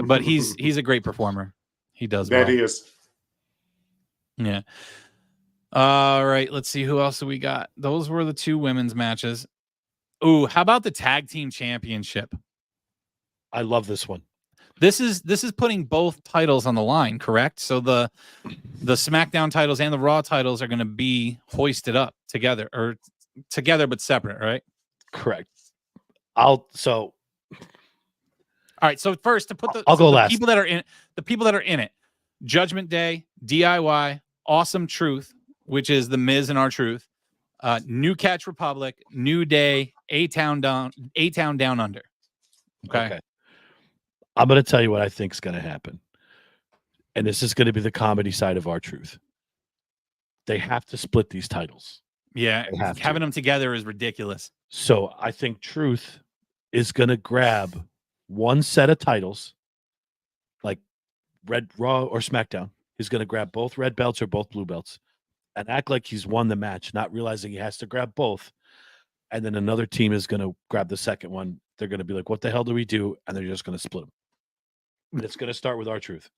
But he's a great performer. He does that well. He is. Yeah. All right. Let's see who else we got. Those were the two women's matches. Ooh, how about the tag team championship? I love this one. This is putting both titles on the line, correct? So the SmackDown titles and the Raw titles are going to be hoisted up together but separate, right? Correct. All right, so first to put the people that are in it, Judgment Day, DIY, Awesome Truth, which is the Miz and R-Truth, New Catch Republic, New Day, A-Town Down Under. Okay. I'm going to tell you what I think is going to happen, and this is going to be the comedy side of R-Truth. They have to split these titles. Yeah, having them together is ridiculous. So I think Truth is going to grab one set of titles, like Raw or SmackDown. He's going to grab both red belts or both blue belts and act like he's won the match, not realizing he has to grab both. And then another team is going to grab the second one. They're going to be like, what the hell do we do? And they're just going to split them. And it's going to start with R-Truth.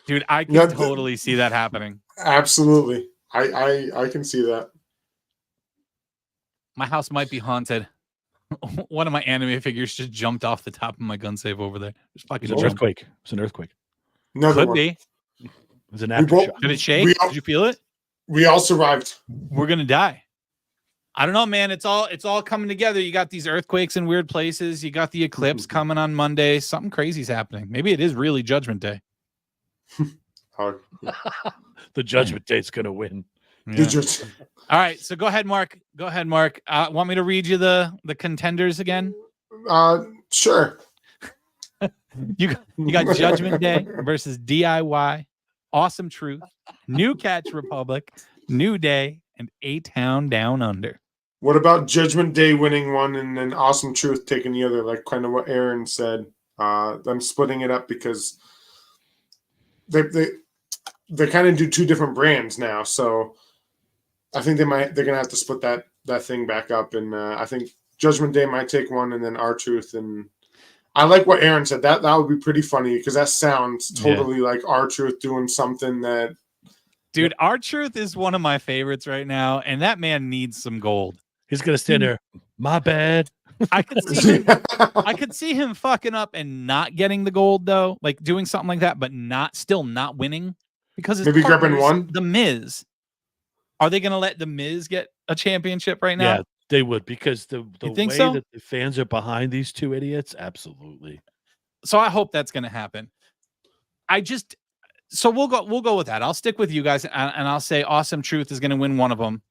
Dude, I can totally see that happening. Absolutely. I can see that. My house might be haunted. One of my anime figures just jumped off the top of my gun safe over there. Just fucking It was an earthquake. It's an earthquake. Could be. It was an aftershock. Did it shake? Did you feel it? We all survived. We're gonna die. I don't know, man. It's all coming together. You got these earthquakes in weird places. You got the eclipse coming on Monday. Something crazy's happening. Maybe it is really Judgment Day. The Judgment Day's gonna win. Yeah. All right, so go ahead, Mark. Want me to read you the contenders again? Sure. You got Judgment Day versus DIY, Awesome Truth, New Catch Republic, New Day, and A-Town Down Under. What about Judgment Day winning one and then Awesome Truth taking the other? Like kind of what Aaron said. I'm splitting it up because they kind of do two different brands now, so I think they're gonna have to split that thing back up, and I think Judgment Day might take one, and then R-Truth. And I like what Aaron said. That would be pretty funny because that sounds totally like R-Truth doing something that. Dude, R-Truth is one of my favorites right now, and that man needs some gold. He's gonna stand there. My bad. I could see him fucking up and not getting the gold though, like doing something like that, but still not winning because his maybe grabbing one. The Miz. Are they going to let the Miz get a championship right now? Yeah, they would, because the way so? that the fans are behind these two idiots, absolutely. So I hope that's going to happen. So we'll go with that. I'll stick with you guys, and I'll say Awesome Truth is going to win one of them.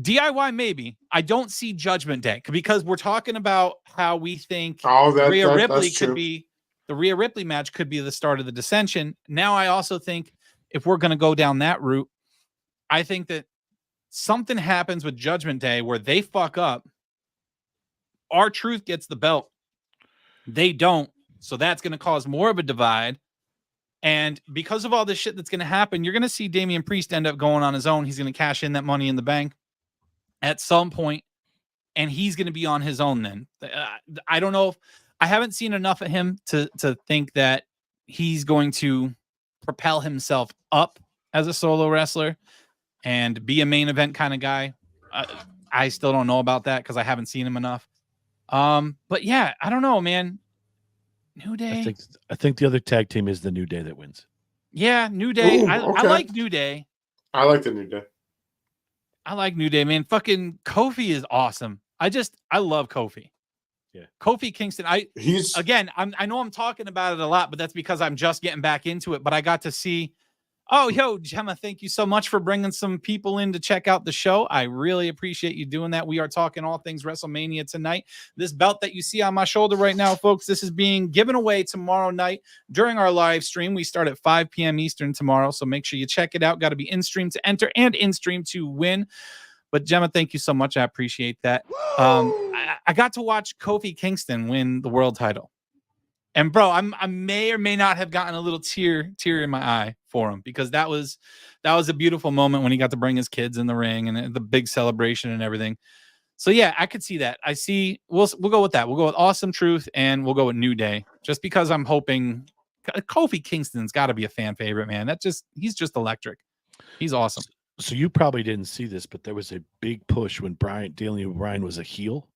DIY maybe. I don't see Judgment Day because we're talking about how we think Rhea Ripley could be the Rhea Ripley match could be the start of the dissension. Now I also think if we're going to go down that route, I think that something happens with Judgment Day where they fuck up. R-Truth gets the belt. They don't. So that's going to cause more of a divide. And because of all this shit that's going to happen, you're going to see Damian Priest end up going on his own. He's going to cash in that Money in the Bank at some point, and he's going to be on his own then. I don't know. I haven't seen enough of him to think that he's going to propel himself up as a solo wrestler and be a main event kind of guy. I still don't know about that because I haven't seen him enough. But yeah, I don't know, man. New Day. I think the other tag team is the New Day that wins. Yeah, New Day. Ooh, I like New Day. I like the New Day. I like New Day, man. Fucking Kofi is awesome. I love Kofi. Yeah. Kofi Kingston. I know I'm talking about it a lot, but that's because I'm just getting back into it. But I got to see. Oh, yo, Gemma, thank you so much for bringing some people in to check out the show. I really appreciate you doing that. We are talking all things WrestleMania tonight. This belt that you see on my shoulder right now, folks, this is being given away tomorrow night during our live stream. We start at 5 p.m. Eastern tomorrow, so make sure you check it out. Got to be in-stream to enter and in-stream to win. But Gemma, thank you so much. I appreciate that. I got to watch Kofi Kingston win the world title. And bro, I may or may not have gotten a little tear in my eye for him because that was a beautiful moment when he got to bring his kids in the ring and the big celebration and everything. So yeah, I could see that. We'll go with that. We'll go with Awesome Truth and we'll go with New Day just because I'm hoping Kofi Kingston's got to be a fan favorite, man. He's just electric. He's awesome. So you probably didn't see this, but there was a big push when Daniel Bryan was a heel.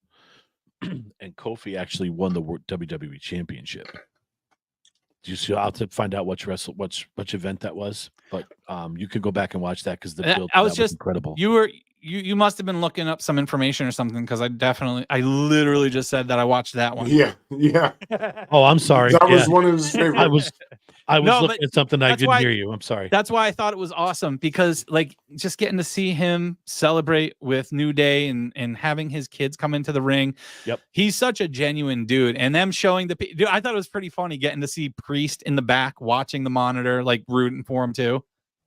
And Kofi actually won the WWE Championship. You see, I'll have to find out which event that was, but you could go back and watch that because the build was incredible. You must have been looking up some information or something because I literally just said that I watched that one. Yeah. Oh, I'm sorry. That was one of his favorites. I was looking at something I didn't hear you. I'm sorry. That's why I thought it was awesome because like just getting to see him celebrate with New Day and having his kids come into the ring. Yep. He's such a genuine dude. And them showing dude, I thought it was pretty funny getting to see Priest in the back watching the monitor, like rooting for him too.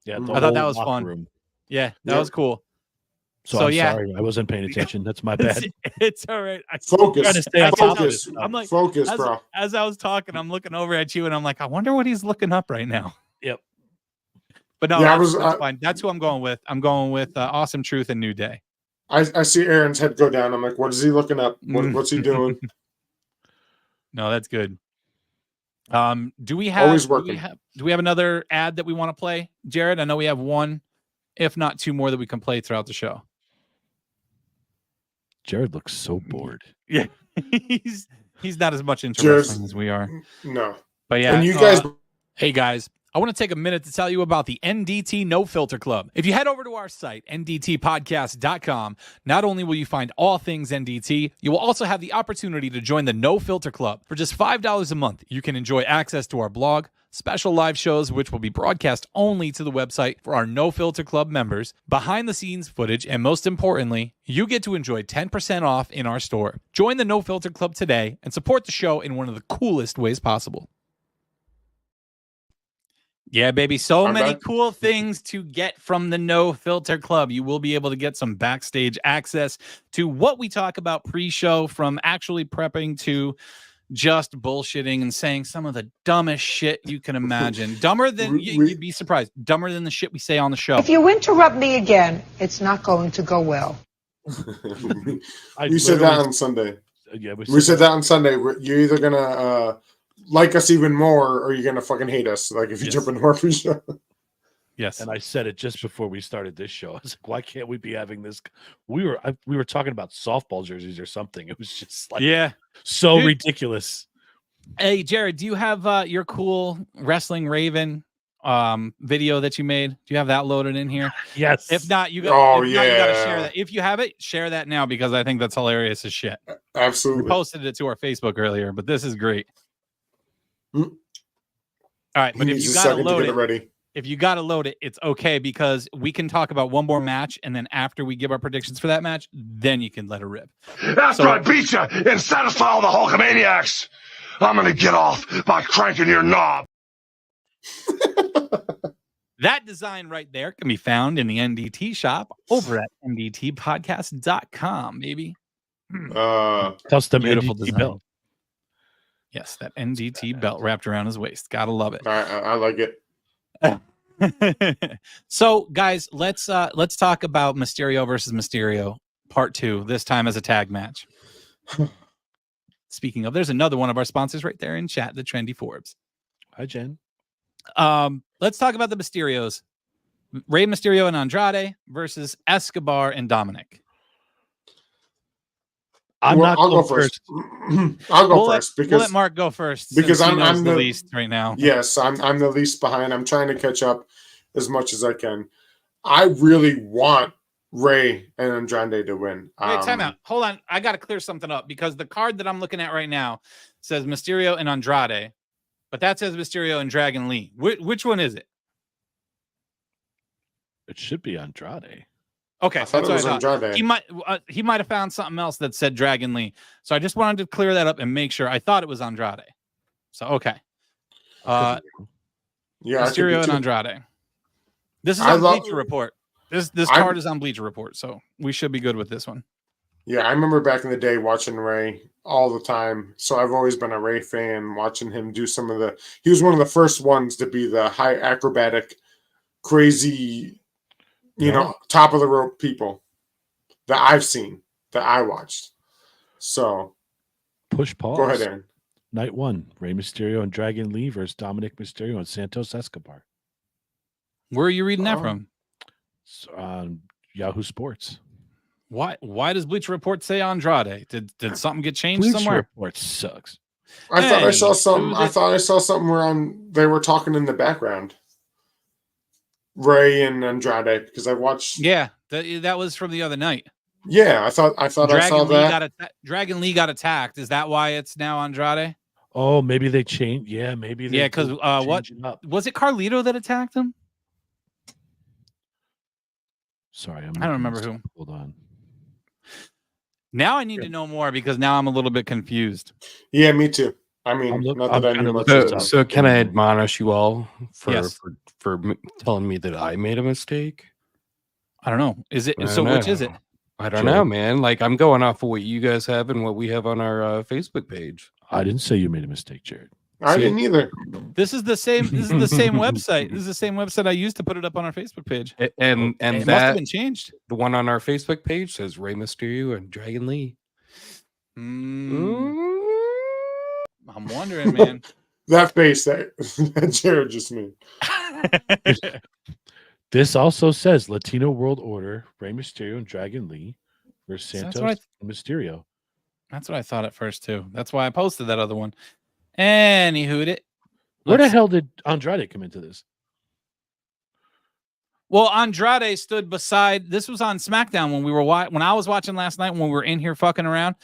Yeah. I thought that was fun. Room. Yeah, that was cool. So I'm sorry, I wasn't paying attention. That's my bad. It's all right. Focus. I'm like, focus, bro. As I was talking, I'm looking over at you, and I'm like, I wonder what he's looking up right now. Yep. But no, that's fine. That's who I'm going with. I'm going with Awesome Truth and New Day. I see Aaron's head go down. I'm like, what is he looking up? What's he doing? No, that's good. Do we Always have working. do we have another ad that we want to play, Jared? I know we have one, if not two more that we can play throughout the show. Jared looks so bored. Yeah, he's not as much into Jared's- wrestling as we are. No. But yeah, And you guys hey guys, I want to take a minute to tell you about the NDT No Filter Club. If you head over to our site, ndtpodcast.com, not only will you find all things NDT, you will also have the opportunity to join the No Filter Club. For just $5 a month, you can enjoy access to our blog, special live shows, which will be broadcast only to the website for our No Filter Club members, behind-the-scenes footage, and most importantly, you get to enjoy 10% off in our store. Join the No Filter Club today and support the show in one of the coolest ways possible. Yeah, baby. So many cool things to get from the No Filter Club. You will be able to get some backstage access to what we talk about pre-show, from actually prepping to just bullshitting and saying some of the dumbest shit you can imagine. Dumber than, you'd be surprised, dumber than the shit we say on the show. If you interrupt me again, it's not going to go well. we said that on Sunday. Yeah, we said that on Sunday. You're either going to like us even more, or you're going to fucking hate us. Like if you jump into our pre-show. Yes. And I said it just before we started this show. I was like, why can't we be having this? We were talking about softball jerseys or something. It was just like, so ridiculous. Hey, Jared, do you have your cool Wrestling Raven video that you made? Do you have that loaded in here? Yes. If not, you got you gotta share that. If you have it, share that now, because I think that's hilarious as shit. Absolutely. We posted it to our Facebook earlier, but this is great. All right, but if you gotta load it ready. If you got to load it, it's okay, because we can talk about one more match, and then after we give our predictions for that match, then you can let it rip. After I beat you and satisfy all the Hulkamaniacs, I'm going to get off by cranking your knob. That design right there can be found in the NDT shop over at ndtpodcast.com, baby. Custom Beautiful NDT design. belt. Yes, that NDT belt wrapped around his waist. Gotta love it. I like it. So, guys, let's talk about Mysterio versus Mysterio Part 2. This time as a tag match. Speaking of, there's another one of our sponsors right there in chat, the Trendy Forbes. Hi, Jen. Let's talk about the Mysterios. Rey Mysterio and Andrade versus Escobar and Dominic. I'll go first. I'll go first because we'll let Mark go first, because I'm the least right now. Yes, I'm the least behind. I'm trying to catch up as much as I can. I really want Rey and Andrade to win. Wait, time out. Hold on. I got to clear something up, because the card that I'm looking at right now says Mysterio and Andrade, but that says Mysterio and Dragon Lee. Which one is it? It should be Andrade. Okay, that's what I thought. Andrade. He might have found something else that said Dragon Lee. So I just wanted to clear that up and make sure. I thought it was Andrade. So okay. Yeah, Mysterio and Andrade. This is on Bleacher Report. This card is on Bleacher Report, so we should be good with this one. Yeah, I remember back in the day watching Rey all the time. So I've always been a Rey fan, watching him do some of the. He was one of the first ones to be the high acrobatic, crazy, top of the rope people that I've seen, that I watched. So push pause. Go ahead, Aaron. Night 1, Rey Mysterio and Dragon Lee versus Dominic Mysterio and Santos Escobar. Where are you reading that from? On Yahoo Sports. Why does Bleacher Report say Andrade? Did something get changed Bleacher somewhere? Report sucks. I thought I saw something. I thought I saw something where they were talking in the background. Rey and Andrade, because I watched. Yeah, that was from the other night. Yeah, I thought Dragon I saw that. Dragon Lee got attacked. Is that why it's now Andrade? Oh, maybe they changed. Yeah, maybe. Yeah, because what was it? Carlito that attacked him? Sorry, I don't remember who. Hold on. Now I need to know more, because now I'm a little bit confused. Yeah, me too. I mean, not that I knew much. So can I admonish you all for Yes. for telling me that I made a mistake? I don't know. Is it I so? don't Which know. is it? I don't know, man. Like, I'm going off of what you guys have and what we have on our Facebook page. I didn't say you made a mistake, Jared. I didn't either. This is the same. This is the same website. This is the same website I used to put it up on our Facebook page. And it must have that been changed. the one on our Facebook page says Rey Mysterio and Dragon Lee. I'm wondering, man. That face that Jared just made. This also says Latino World Order, Rey Mysterio and Dragon Lee versus So that's Santos and Mysterio. That's what I thought at first too. That's why I posted that other one. Anywho, it. Where the hell did Andrade come into this? Well, Andrade stood beside. This was on SmackDown when we were when I was watching last night when we were in here fucking around.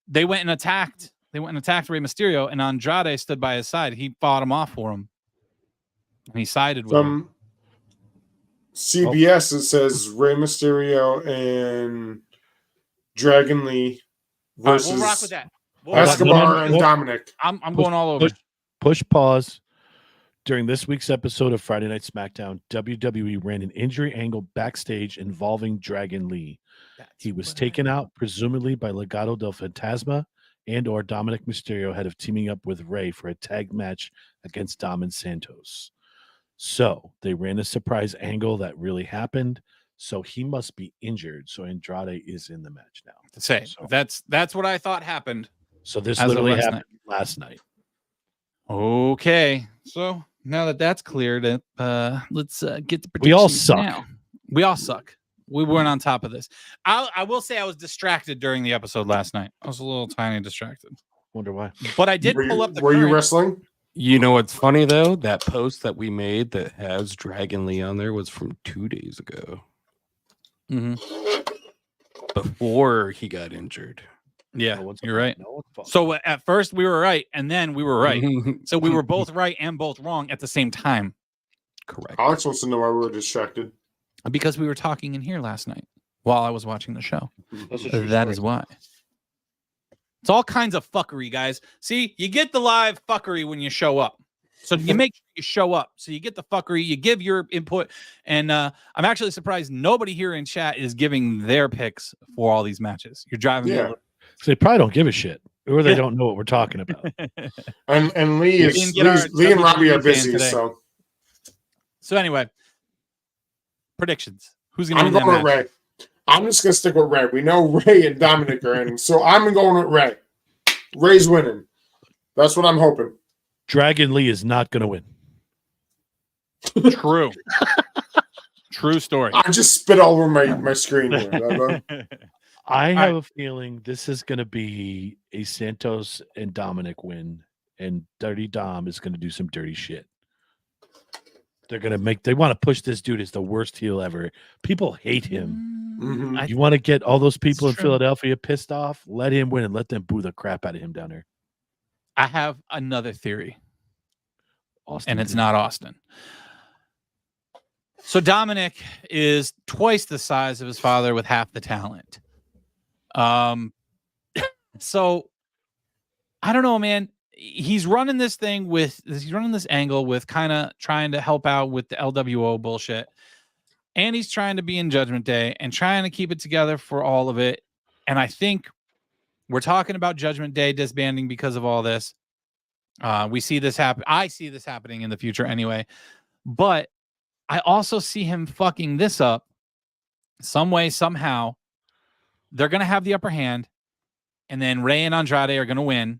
They went and attacked. They went and attacked Rey Mysterio, and Andrade stood by his side. He fought him off for him, and he sided with him. CBS, it says Rey Mysterio and Dragon Lee versus we'll rock with that. Escobar and Dominic. I'm going all over. Push pause. During this week's episode of Friday Night SmackDown, WWE ran an injury angle backstage involving Dragon Lee. He was taken out, presumably by Legado del Fantasma and or Dominic Mysterio, ahead of teaming up with Rey for a tag match against Dom and Santos. So they ran a surprise angle that really happened. So he must be injured. So Andrade is in the match now. So that's what I thought happened. So this literally happened last night. Okay. So now that that's cleared up, let's get the predictions. We all suck. Now. We all suck. We weren't on top of this. I will say I was distracted during the episode last night. I was a little tiny distracted. Wonder why. But I did pull up the Were you wrestling? You know what's funny though? That post that we made that has Dragon Lee on there was from 2 days ago. Mm-hmm. Before he got injured. Yeah, you're right. So at first we were right, and then we were right. So we were both right and both wrong at the same time. Correct. Alex wants to know why we were distracted. Because we were talking in here last night while I was watching the show. That is why. It's all kinds of fuckery, guys. See, you get the live fuckery when you show up. So you make sure you show up. So you get the fuckery, you give your input. And I'm actually surprised nobody here in chat is giving their picks for all these matches. You're driving me. So they probably don't give a shit, or they don't know what we're talking about. and Lee and Robbie are busy. So anyway, predictions. Who's going to win that match? I'm going with Ray. I'm just going to stick with Ray. We know Ray and Dominic are in, so I'm going with Ray. Ray's winning. That's what I'm hoping. Dragon Lee is not going to win. True. True story. I just spit all over my screen here. I have a feeling this is going to be a Santos and Dominic win, and Dirty Dom is going to do some dirty shit. They're going to they want to push this dude as the worst heel ever. People hate him. Mm-hmm. You want to get all those people in Philadelphia pissed off? Let him win and let them boo the crap out of him down there. I have another theory. Austin, and it's not Austin. So Dominic is twice the size of his father with half the talent. So I don't know, man. He's running this angle with kind of trying to help out with the LWO bullshit. And he's trying to be in Judgment Day and trying to keep it together for all of it. And I think we're talking about Judgment Day disbanding because of all this. We see this happen. I see this happening in the future anyway. But I also see him fucking this up some way, somehow. They're going to have the upper hand. And then Rey and Andrade are going to win.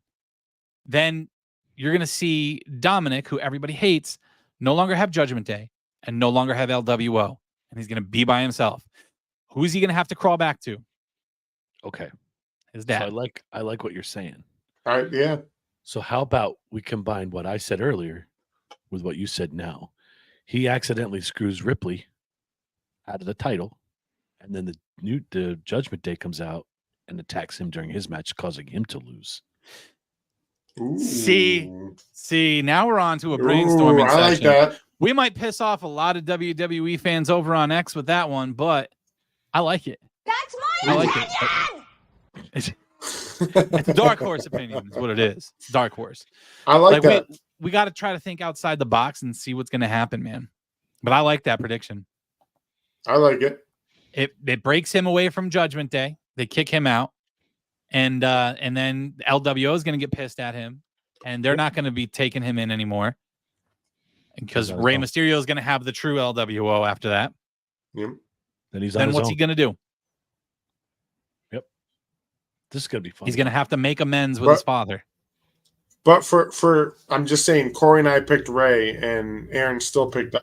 Then you're going to see Dominic, who everybody hates, no longer have Judgment Day and no longer have LWO. And he's going to be by himself. Who's he going to have to crawl back to? Okay. His dad. So I like what you're saying. All right, yeah. So how about we combine what I said earlier with what you said now? He accidentally screws Ripley out of the title, and then the Judgment Day comes out and attacks him during his match, causing him to lose. Ooh. See, now we're on to a brainstorming session. I like that. We might piss off a lot of WWE fans over on X with that one, but I like it. That's my opinion! It's a dark horse opinion is what it is. It's dark horse. I like that. We got to try to think outside the box and see what's going to happen, man. But I like that prediction. I like it. It breaks him away from Judgment Day. They kick him out. And then LWO is going to get pissed at him. And they're not going to be taking him in anymore. Because Rey Mysterio is going to have the true LWO after that. Yep. Then what's he going to do? Yep. This is going to be fun. He's going to have to make amends with his father. But for I'm just saying, Corey and I picked Ray, and Aaron still picked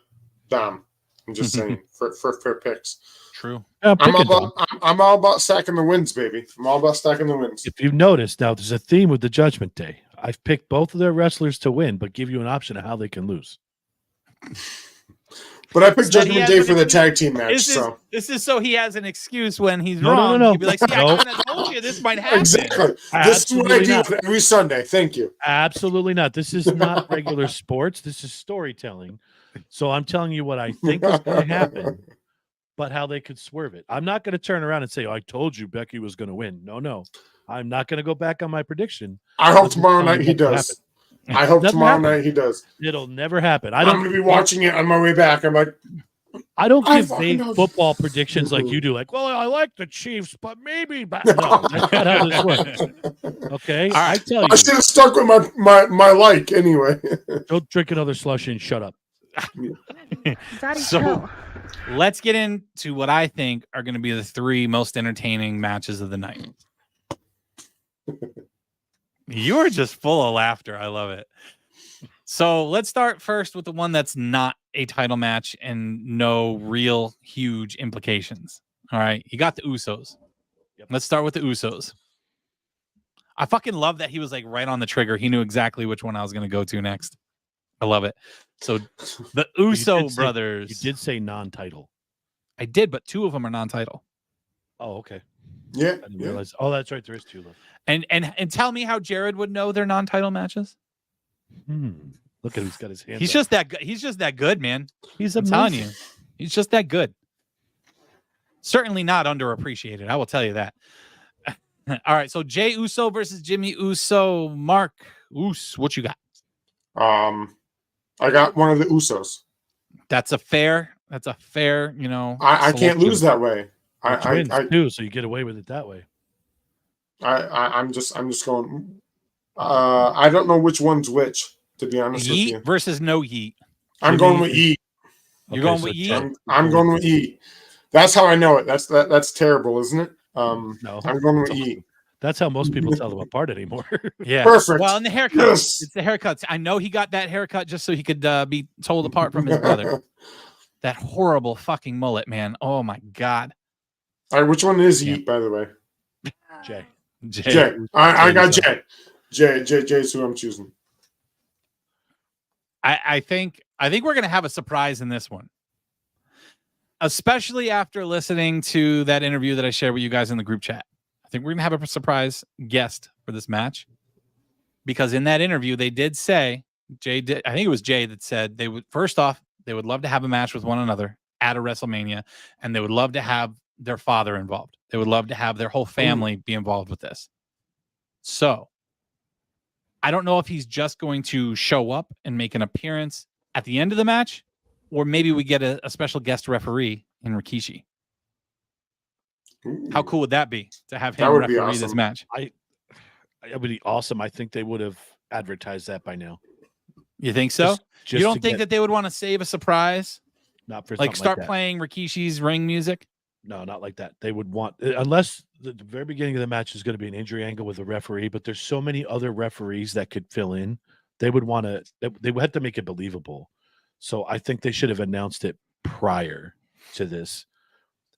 Dom. I'm just saying for picks. True. I'm all about stacking the wins, baby. I'm all about stacking the wins. If you've noticed, now there's a theme with the Judgment Day. I've picked both of their wrestlers to win, but give you an option of how they can lose. But I picked Judgment Day for the tag team match. This is so he has an excuse when he's wrong. No. He'd be like, see, I kind of told you this might happen. Exactly. This is what I do every Sunday. Thank you. Absolutely not. This is not regular sports. This is storytelling. So I'm telling you what I think is going to happen, but how they could swerve it. I'm not going to turn around and say, I told you Becky was going to win. No. I'm not going to go back on my prediction. I hope tomorrow night he does. I hope tomorrow night he does. It'll never happen. I'm going to be watching it on my way back. I'm like, I don't give vague football predictions like you do. Like, well, I like the Chiefs, but maybe. No, that's not how this works. Okay, I tell you, I should have stuck with my like anyway. Don't drink another slushy and shut up. So let's get into what I think are going to be the 3 most entertaining matches of the night. You are just full of laughter. I love it. So let's start first with the one that's not a title match and no real huge implications. All right. You got the Usos. Yep. Let's start with the Usos. I fucking love that he was like right on the trigger. He knew exactly which one I was going to go to next. I love it. So the Uso brothers. You did say non-title. I did, but 2 of them are non-title. Oh, okay. Yeah. I didn't realize. Oh, that's right. There is 2 left. And tell me how Jared would know they're non-title matches. Look at him. He's got his hands. He's just that good. He's just that good, man. I'm telling you, he's just that good. Certainly not underappreciated. I will tell you that. All right. So Jay Uso versus Jimmy Uso. Mark Us, what you got? I got one of the Usos. That's a fair. You know. I can't lose that way. I do. So you get away with it that way. I'm just going. I don't know which one's which, to be honest with you. Versus no Yeet. I'm going with Yeet. You're going with Yeet? I'm going with Yeet. That's how I know it. That's terrible, isn't it? No. I'm going with Yeet. That's how most people tell them apart anymore. Yeah. Perfect. Well, and the haircuts. Yes. It's the haircuts. I know he got that haircut just so he could be told apart from his brother. That horrible fucking mullet, man. Oh my God. All right, which one is Yeet, by the way? Jay. I got Jay. Jay's who I'm choosing. I think we're gonna have a surprise in this one, especially after listening to that interview that I shared with you guys in the group chat. I think we're gonna have a surprise guest for this match because in that interview they did say I think it was Jay that said they would love to have a match with one another at a WrestleMania, and they would love to have their father involved. They would love to have their whole family be involved with this. So I don't know if he's just going to show up and make an appearance at the end of the match, or maybe we get a special guest referee in Rikishi. How cool would that be to have him referee this match? It would be awesome. I think they would have advertised that by now. You think so? You don't think that they would want to save a surprise? Not for like start playing Rikishi's ring music? No, not like that. They would want, unless the very beginning of the match is going to be an injury angle with a referee, but there's so many other referees that could fill in. They would want to, they would have to make it believable. So I think they should have announced it prior to this.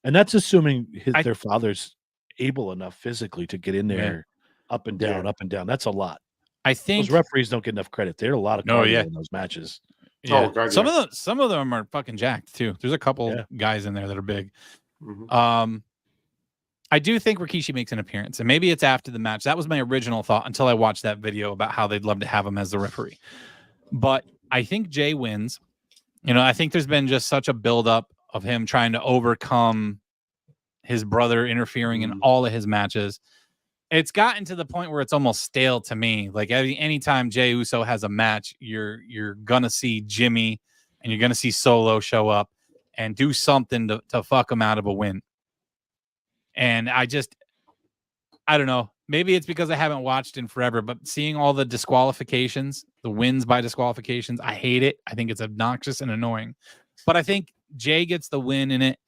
And that's assuming their father's able enough physically to get in there up and down, up and down. That's a lot. I think those referees don't get enough credit. There are a lot of cardio in those matches. Yeah. Oh, God, some of them are fucking jacked too. There's a couple guys in there that are big. Mm-hmm. I do think Rikishi makes an appearance, and maybe it's after the match. That was my original thought until I watched that video about how they'd love to have him as the referee. But I think Jay wins. You know, I think there's been just such a buildup of him trying to overcome his brother interfering in all of his matches. It's gotten to the point where it's almost stale to me. Like anytime Jay Uso has a match, you're gonna see Jimmy and you're gonna see Solo show up and do something to fuck him out of a win. And I don't know. Maybe it's because I haven't watched in forever, but seeing all the disqualifications, the wins by disqualifications, I hate it. I think it's obnoxious and annoying. But I think Jay gets the win in it.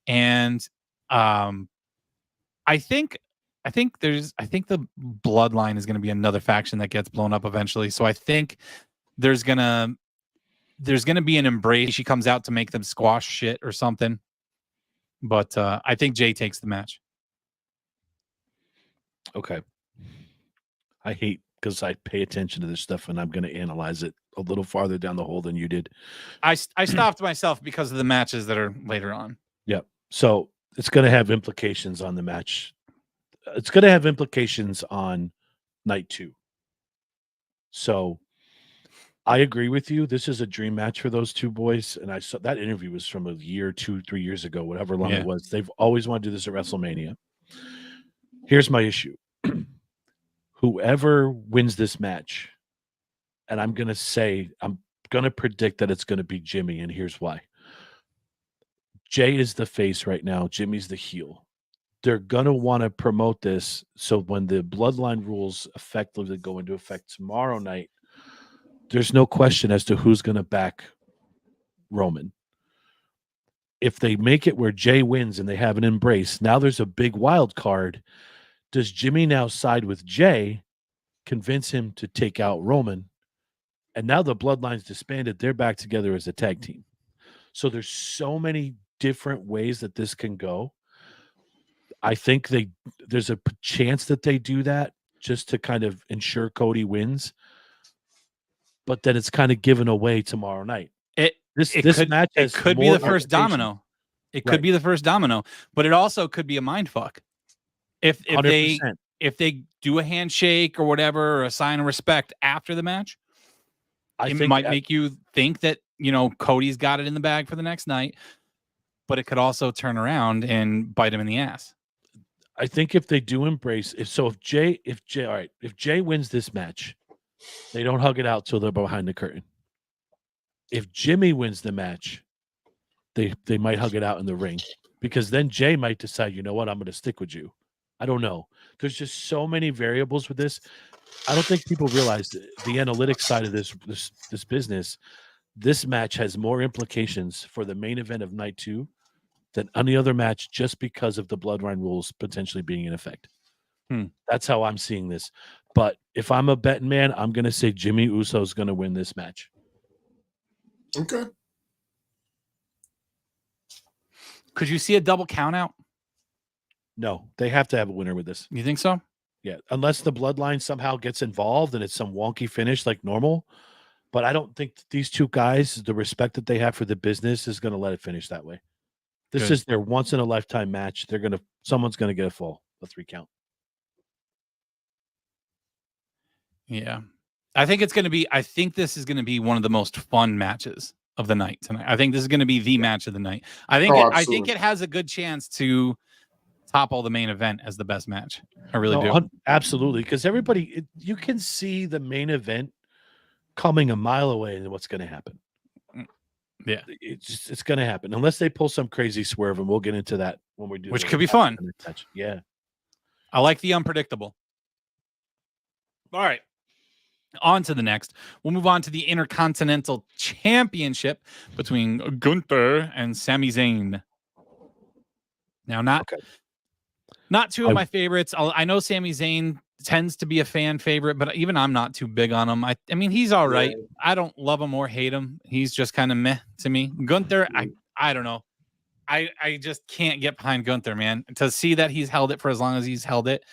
And I think I think the bloodline is going to be another faction that gets blown up eventually. So I think there's gonna be an embrace. She comes out to make them squash shit or something. But I think Jay takes the match. Okay. I hate because I pay attention to this stuff and I'm going to analyze it a little farther down the hole than you did. I stopped myself because of the matches that are later on. Yep. So it's going to have implications on the match. It's going to have implications on night 2. So I agree with you. This is a dream match for those two boys. And I saw that interview was from a year, 2, 3 years ago, whatever long it was. They've always wanted to do this at WrestleMania. Here's my issue. Whoever wins this match, and I'm going to predict that it's going to be Jimmy, and here's why. Jay is the face right now. Jimmy's the heel. They're going to want to promote this so when the bloodline rules effectively go into effect tomorrow night, there's no question as to who's going to back Roman. If they make it where Jay wins and they have an embrace, now there's a big wild card. Does Jimmy now side with Jay, convince him to take out Roman? And now the bloodline's disbanded. They're back together as a tag team. So there's so many different ways that this can go. I think there's a chance that they do that just to kind of ensure Cody wins. But then it's kind of given away tomorrow night. This match could be the first domino. It could be the first domino, but it also could be a mind fuck. If they do a handshake or whatever, or a sign of respect after the match, it might make you think that, Cody's got it in the bag for the next night, but it could also turn around and bite him in the ass. I think if they do embrace, if Jay wins this match, they don't hug it out till they're behind the curtain. If Jimmy wins the match, they might hug it out in the ring, because then Jay might decide, you know what, I'm going to stick with you. I don't know. There's just so many variables with this. I don't think people realize the analytics side of this business. This match has more implications for the main event of night 2 than any other match, just because of the bloodline rules potentially being in effect. That's how I'm seeing this. But if I'm a betting man, I'm going to say Jimmy Uso is going to win this match. Okay. Could you see a double count out? No, they have to have a winner with this. You think so? Yeah, unless the bloodline somehow gets involved and it's some wonky finish like normal. But I don't think these two guys, the respect that they have for the business, is going to let it finish that way. This is their once in a lifetime match. Someone's going to get a 3 count. Yeah. I think this is going to be one of the most fun matches of the night tonight. I think this is going to be the match of the night. I think it has a good chance to topple the main event as the best match. I really do. Absolutely. Because you can see the main event coming a mile away and what's going to happen. Yeah. It's going to happen unless they pull some crazy swerve, and we'll get into that when we do. Which could be fun. Yeah. I like the unpredictable. All right. On to the next. We'll move on to the Intercontinental Championship between Gunther and Sami Zayn. Now, not two of my favorites. I know Sami Zayn tends to be a fan favorite, but even I'm not too big on him. I mean, he's all right. Yeah. I don't love him or hate him. He's just kind of meh to me. Gunther, I don't know. I just can't get behind Gunther, man. To see that he's held it for as long as he's held it.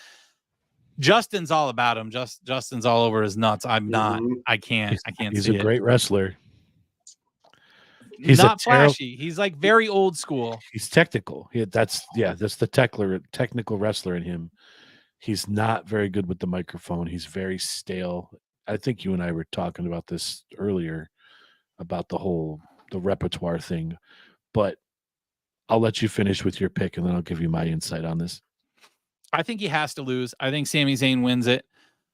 Justin's all about him. Justin's all over his nuts. I'm not. I can't. He's see a great wrestler. He's not flashy. He's like very old school. He's technical. That's the technical wrestler in him. He's not very good with the microphone. He's very stale. I think you and I were talking about this earlier about the repertoire thing, but I'll let you finish with your pick and then I'll give you my insight on this. I think he has to lose. I think Sami Zayn wins it.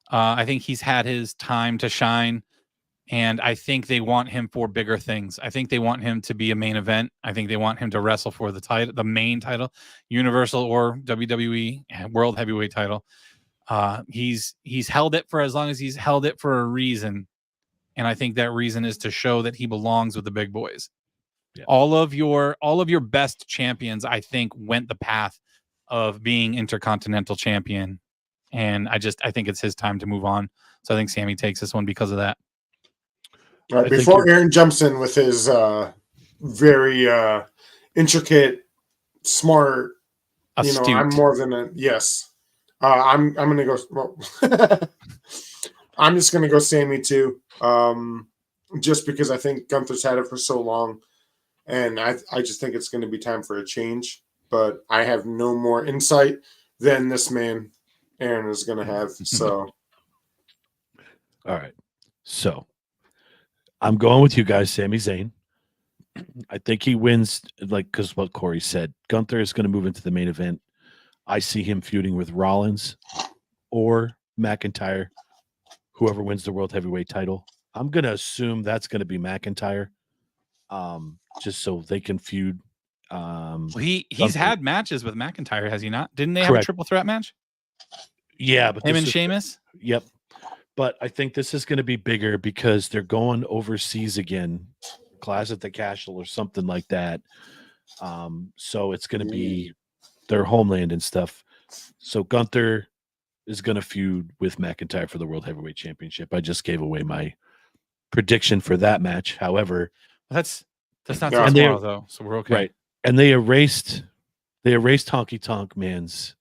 I think he's had his time to shine, and I think they want him for bigger things. I think they want him to be a main event. I think they want him to wrestle for the title, the main title, Universal or WWE World Heavyweight title. He's held it for as long as he's held it for a reason, and I think that reason is to show that he belongs with the big boys. Yeah. All of your best champions, I think, went the path of being Intercontinental Champion. And I think it's his time to move on. So I think Sammy takes this one because of that. All right, before Aaron jumps in with his very intricate, smart, astute. I'm more than a yes. I'm gonna go. Well, I'm just gonna go Sammy too. Just because I think Gunther's had it for so long, and I just think it's going to be time for a change. But I have no more insight than this man, Aaron, is going to have. So, all right. So, I'm going with you guys, Sami Zayn. I think he wins, because what Corey said. Gunther is going to move into the main event. I see him feuding with Rollins or McIntyre, whoever wins the World Heavyweight title. I'm going to assume that's going to be McIntyre, just so they can feud. He's had matches with McIntyre, has he not? Didn't they have a triple threat match? Yeah, but him and Sheamus? Yep. But I think this is going to be bigger because they're going overseas again, Clash at the Castle or something like that. So it's going to be their homeland and stuff. So Gunther is going to feud with McIntyre for the World Heavyweight Championship. I just gave away my prediction for that match. However, that's not tomorrow though, so we're okay. Right. And they erased Honky Tonk Man's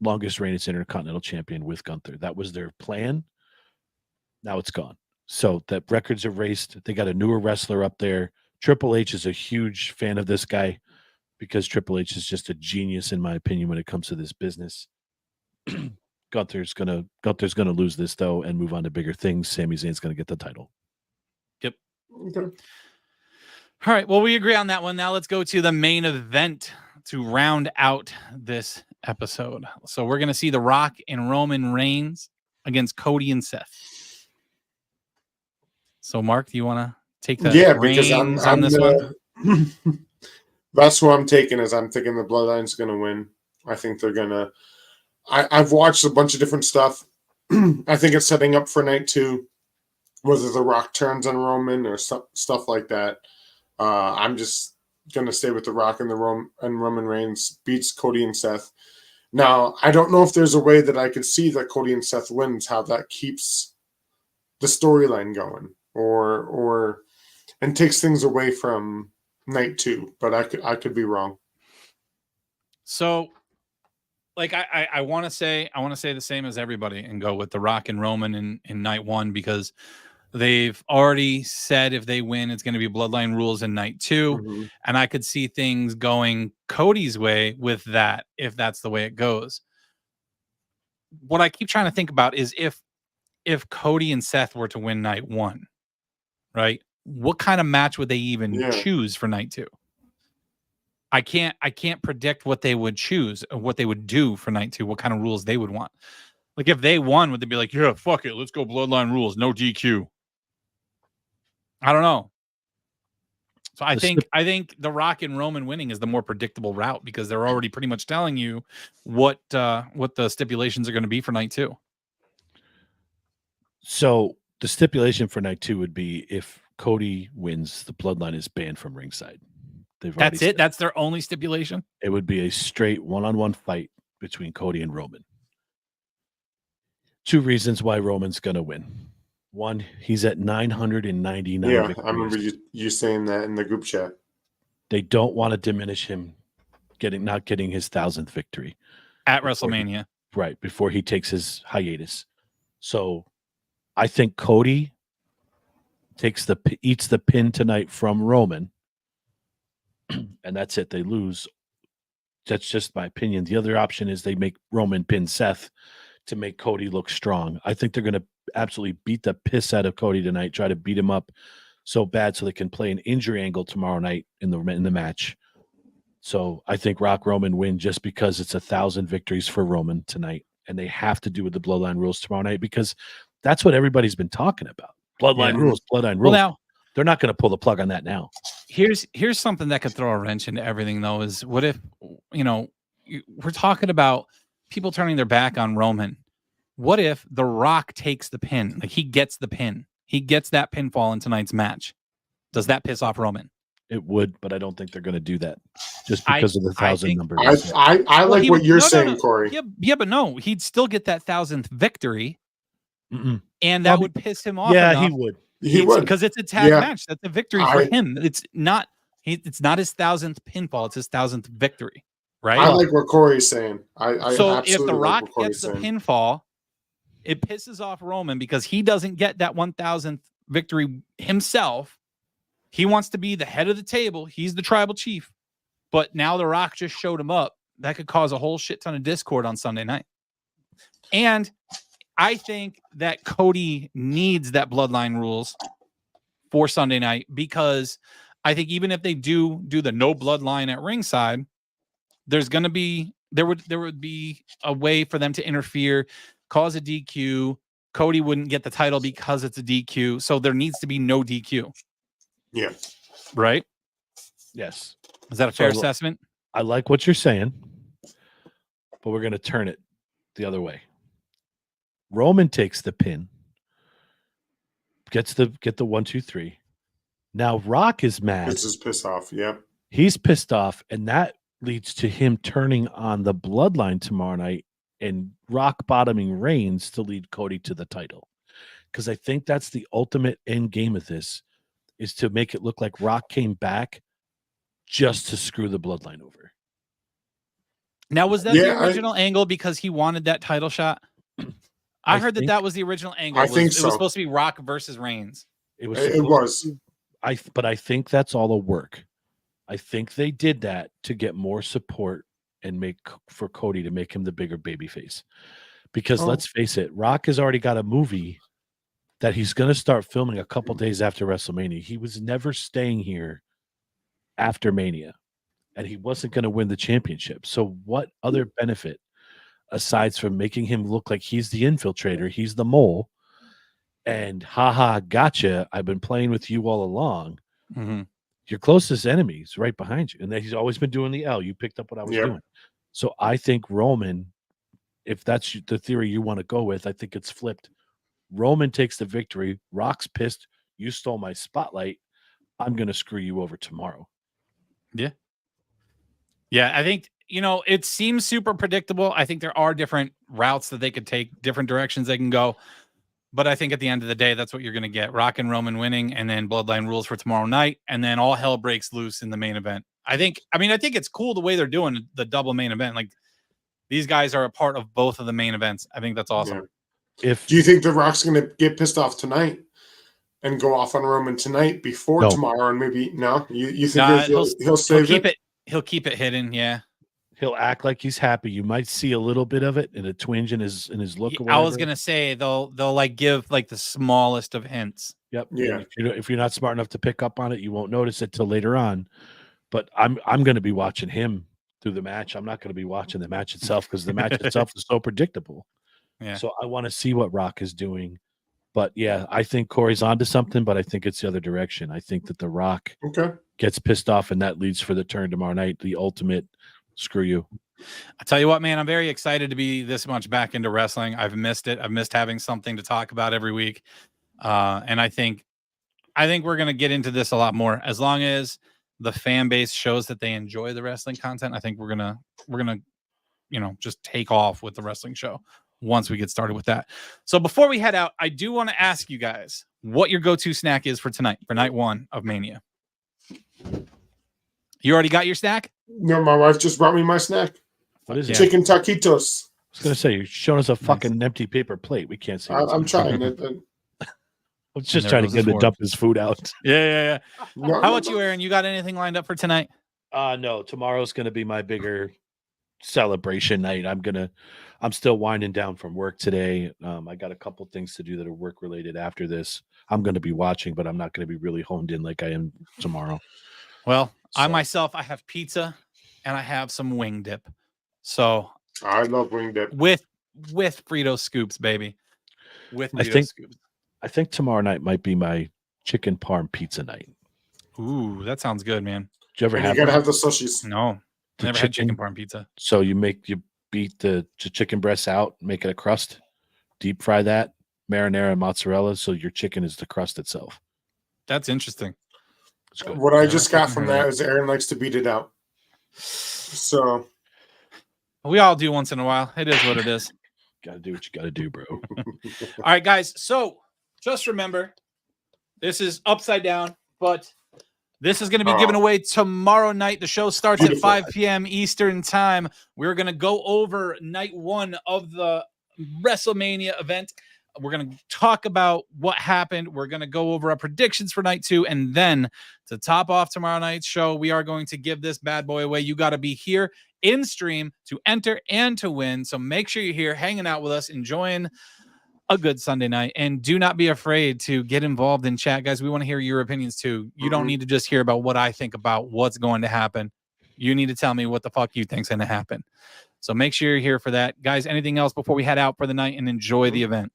longest reigning Intercontinental Champion with Gunther. That was their plan. Now it's gone. So that record's erased. They got a newer wrestler up there. Triple H is a huge fan of this guy because Triple H is just a genius, in my opinion, when it comes to this business. Gunther's gonna lose this though and move on to bigger things. Sami Zayn's gonna get the title. Yep. Okay. All right. Well, we agree on that one. Now let's go to the main event to round out this episode. So we're gonna see The Rock and Roman Reigns against Cody and Seth. So, Mark, do you want to take the reins on this one? That's what I'm taking. I'm thinking the Bloodline's going to win. I think they're going to. I've watched a bunch of different stuff. I think it's setting up for night 2, whether The Rock turns on Roman or stuff like that. I'm just going to stay with The Rock and Roman Reigns beats Cody and Seth. Now, I don't know if there's a way that I could see that Cody and Seth wins, how that keeps the storyline going. Or and takes things away from night 2, but I could be wrong. So, like I want to say the same as everybody and go with The Rock and Roman in night 1 because they've already said if they win, it's going to be Bloodline Rules in night 2, Mm-hmm. and I could see things going Cody's way with that if that's the way it goes. What I keep trying to think about is if Cody and Seth were to win night 1. Right? What kind of match would they even choose for night 2? I can't predict what they would choose or what they would do for night 2, what kind of rules they would want. Like if they won, would they be like, yeah, fuck it, let's go Bloodline Rules, no DQ? I don't know. So I think The Rock and Roman winning is the more predictable route because they're already pretty much telling you what the stipulations are going to be for night 2. So the stipulation for night 2 would be if Cody wins, the Bloodline is banned from ringside. That's it? That's their only stipulation? It would be a straight one-on-one fight between Cody and Roman. 2 reasons why Roman's going to win. 1, he's at 999 victories. I remember you saying that in the group chat. They don't want to diminish him not getting his 1,000th victory. At WrestleMania. Before he takes his hiatus. So I think Cody eats the pin tonight from Roman, and that's it. They lose. That's just my opinion. The other option is they make Roman pin Seth to make Cody look strong. I think they're going to absolutely beat the piss out of Cody tonight, try to beat him up so bad so they can play an injury angle tomorrow night in the match. So I think Rock Roman win just because it's 1,000 victories for Roman tonight, and they have to do with the Bloodline Rules tomorrow night because that's what everybody's been talking about. Bloodline rules. Well, now they're not going to pull the plug on that now. Here's something that could throw a wrench into everything, though, is what if, we're talking about people turning their back on Roman. What if The Rock takes the pin? Like he gets the pin. He gets that pinfall in tonight's match. Does that piss off Roman? It would, but I don't think they're going to do that just because of the 1,000 number. I like what you're saying, Corey. Yeah, but no, he'd still get that 1,000th victory, and that would piss him off. Yeah, enough. he would. He would, because it's a tag match. That's a victory for him. It's not. It's not his 1,000th pinfall. It's his 1,000th victory. Right. I like what Corey's saying. So if The Rock gets the pinfall, it pisses off Roman because he doesn't get that 1,000th victory himself. He wants to be the head of the table. He's the tribal chief. But now The Rock just showed him up. That could cause a whole shit ton of discord on Sunday night. And I think that Cody needs that bloodline rules for Sunday night, because I think even if they do the no bloodline at ringside, there would be a way for them to interfere, cause a DQ. Cody wouldn't get the title because it's a DQ. So there needs to be no DQ. Yeah. Right? Yes. Is that a fair assessment? I like what you're saying, but we're going to turn it the other way. Roman takes the pin, get the 1, 2, 3. Now Rock is mad. This is pissed off. Yeah. He's pissed off, and that leads to him turning on the bloodline tomorrow night and rock bottoming Reigns to lead Cody to the title. Because I think that's the ultimate end game of this, is to make it look like Rock came back just to screw the bloodline over. Now, was that the original angle because he wanted that title shot? I heard that was the original angle. I think so. It was supposed to be Rock versus Reigns. It was. But I think that's all a work. I think they did that to get more support and make for Cody to make him the bigger babyface. Because let's face it, Rock has already got a movie that he's going to start filming a couple days after WrestleMania. He was never staying here after Mania, and he wasn't going to win the championship. So what other benefit, aside from making him look like he's the infiltrator, he's the mole, and haha, gotcha, I've been playing with you all along. Mm-hmm. Your closest enemy's right behind you, and he's always been doing the L. You picked up what I was doing. So I think Roman, if that's the theory you want to go with, I think it's flipped. Roman takes the victory. Rock's pissed. You stole my spotlight. I'm going to screw you over tomorrow. Yeah. Yeah, I think, it seems super predictable. I think there are different routes that they could take, different directions they can go. But I think at the end of the day, that's what you're going to get. Rock and Roman winning, and then bloodline rules for tomorrow night, and then all hell breaks loose in the main event. I think it's cool the way they're doing the double main event. Like, these guys are a part of both of the main events. I think that's awesome. Yeah. Do you think The Rock's going to get pissed off tonight and go off on Roman tonight before tomorrow? And maybe you think he'll save it? He'll keep it hidden. Yeah. He'll act like he's happy. You might see a little bit of it and a twinge in his look. I was gonna say they'll like give like the smallest of hints. Yep. Yeah. If you're not smart enough to pick up on it, you won't notice it till later on. But I'm going to be watching him through the match. I'm not going to be watching the match itself because the match itself is so predictable. Yeah. So I want to see what Rock is doing. But yeah, I think Corey's onto something, but I think it's the other direction. I think that The Rock gets pissed off, and that leads for the turn tomorrow night. The ultimate screw you. I tell you what, man, I'm very excited to be this much back into wrestling. I've missed it. I've missed having something to talk about every week. And I think we're going to get into this a lot more as long as the fan base shows that they enjoy the wrestling content. I think we're going to, just take off with the wrestling show once we get started with that. So before we head out, I do want to ask you guys what your go-to snack is for tonight, for night 1 of Mania. You already got your snack? No, my wife just brought me my snack. What is it? Chicken taquitos. I was going to say, you're showing us a fucking empty paper plate. We can't see. I'm trying it. I was just trying to get him to dump his food out. Yeah. How about you, Aaron? You got anything lined up for tonight? No. Tomorrow's going to be my bigger celebration night. I'm still winding down from work today. I got a couple things to do that are work related after this. I'm going to be watching, but I'm not going to be really honed in like I am tomorrow. Well, I have pizza and I have some wing dip. So I love wing dip with Frito scoops, baby. With Frito scoops. I think tomorrow night might be my chicken parm pizza night. Ooh, that sounds good, man. Did you ever have? You gotta have the sushis. No, never had chicken parm pizza. So you beat the chicken breasts out, make it a crust, deep fry that, marinara and mozzarella, so your chicken is the crust itself. That's interesting. It's good. What I just got from that is Aaron likes to beat it out. So we all do once in a while. It is what it is. Gotta do what you gotta do, bro. All right, guys. So just remember, this is upside down, but this is going to be given away tomorrow night. The show starts at 5 p.m. Eastern time. We're going to go over night 1 of the WrestleMania event. We're going to talk about what happened. We're going to go over our predictions for night 2. And then to top off tomorrow night's show, we are going to give this bad boy away. You got to be here in stream to enter and to win. So make sure you're here hanging out with us, enjoying a good Sunday night, and do not be afraid to get involved in chat, guys. We want to hear your opinions too. You don't need to just hear about what I think about what's going to happen. You need to tell me what the fuck you think's going to happen. So make sure you're here for that, guys. Anything else before we head out for the night and enjoy the event?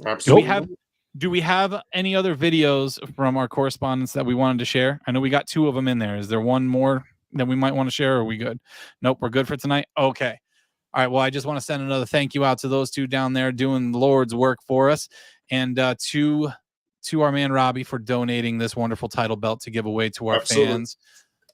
Absolutely. Do we have any other videos from our correspondence that we wanted to share? I know we got 2 of them in there. Is there one more that we might want to share? Or are we good? Nope, we're good for tonight. Okay. All right, well, I just want to send another thank you out to those 2 down there doing the Lord's work for us, and to our man Robbie for donating this wonderful title belt to give away to our fans.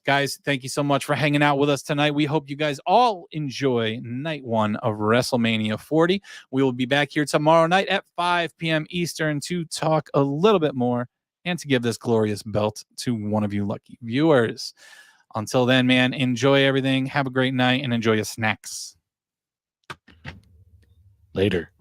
Guys, thank you so much for hanging out with us tonight. We hope you guys all enjoy night 1 of WrestleMania 40. We will be back here tomorrow night at 5 p.m. Eastern to talk a little bit more and to give this glorious belt to one of you lucky viewers. Until then, man, enjoy everything. Have a great night and enjoy your snacks. Later.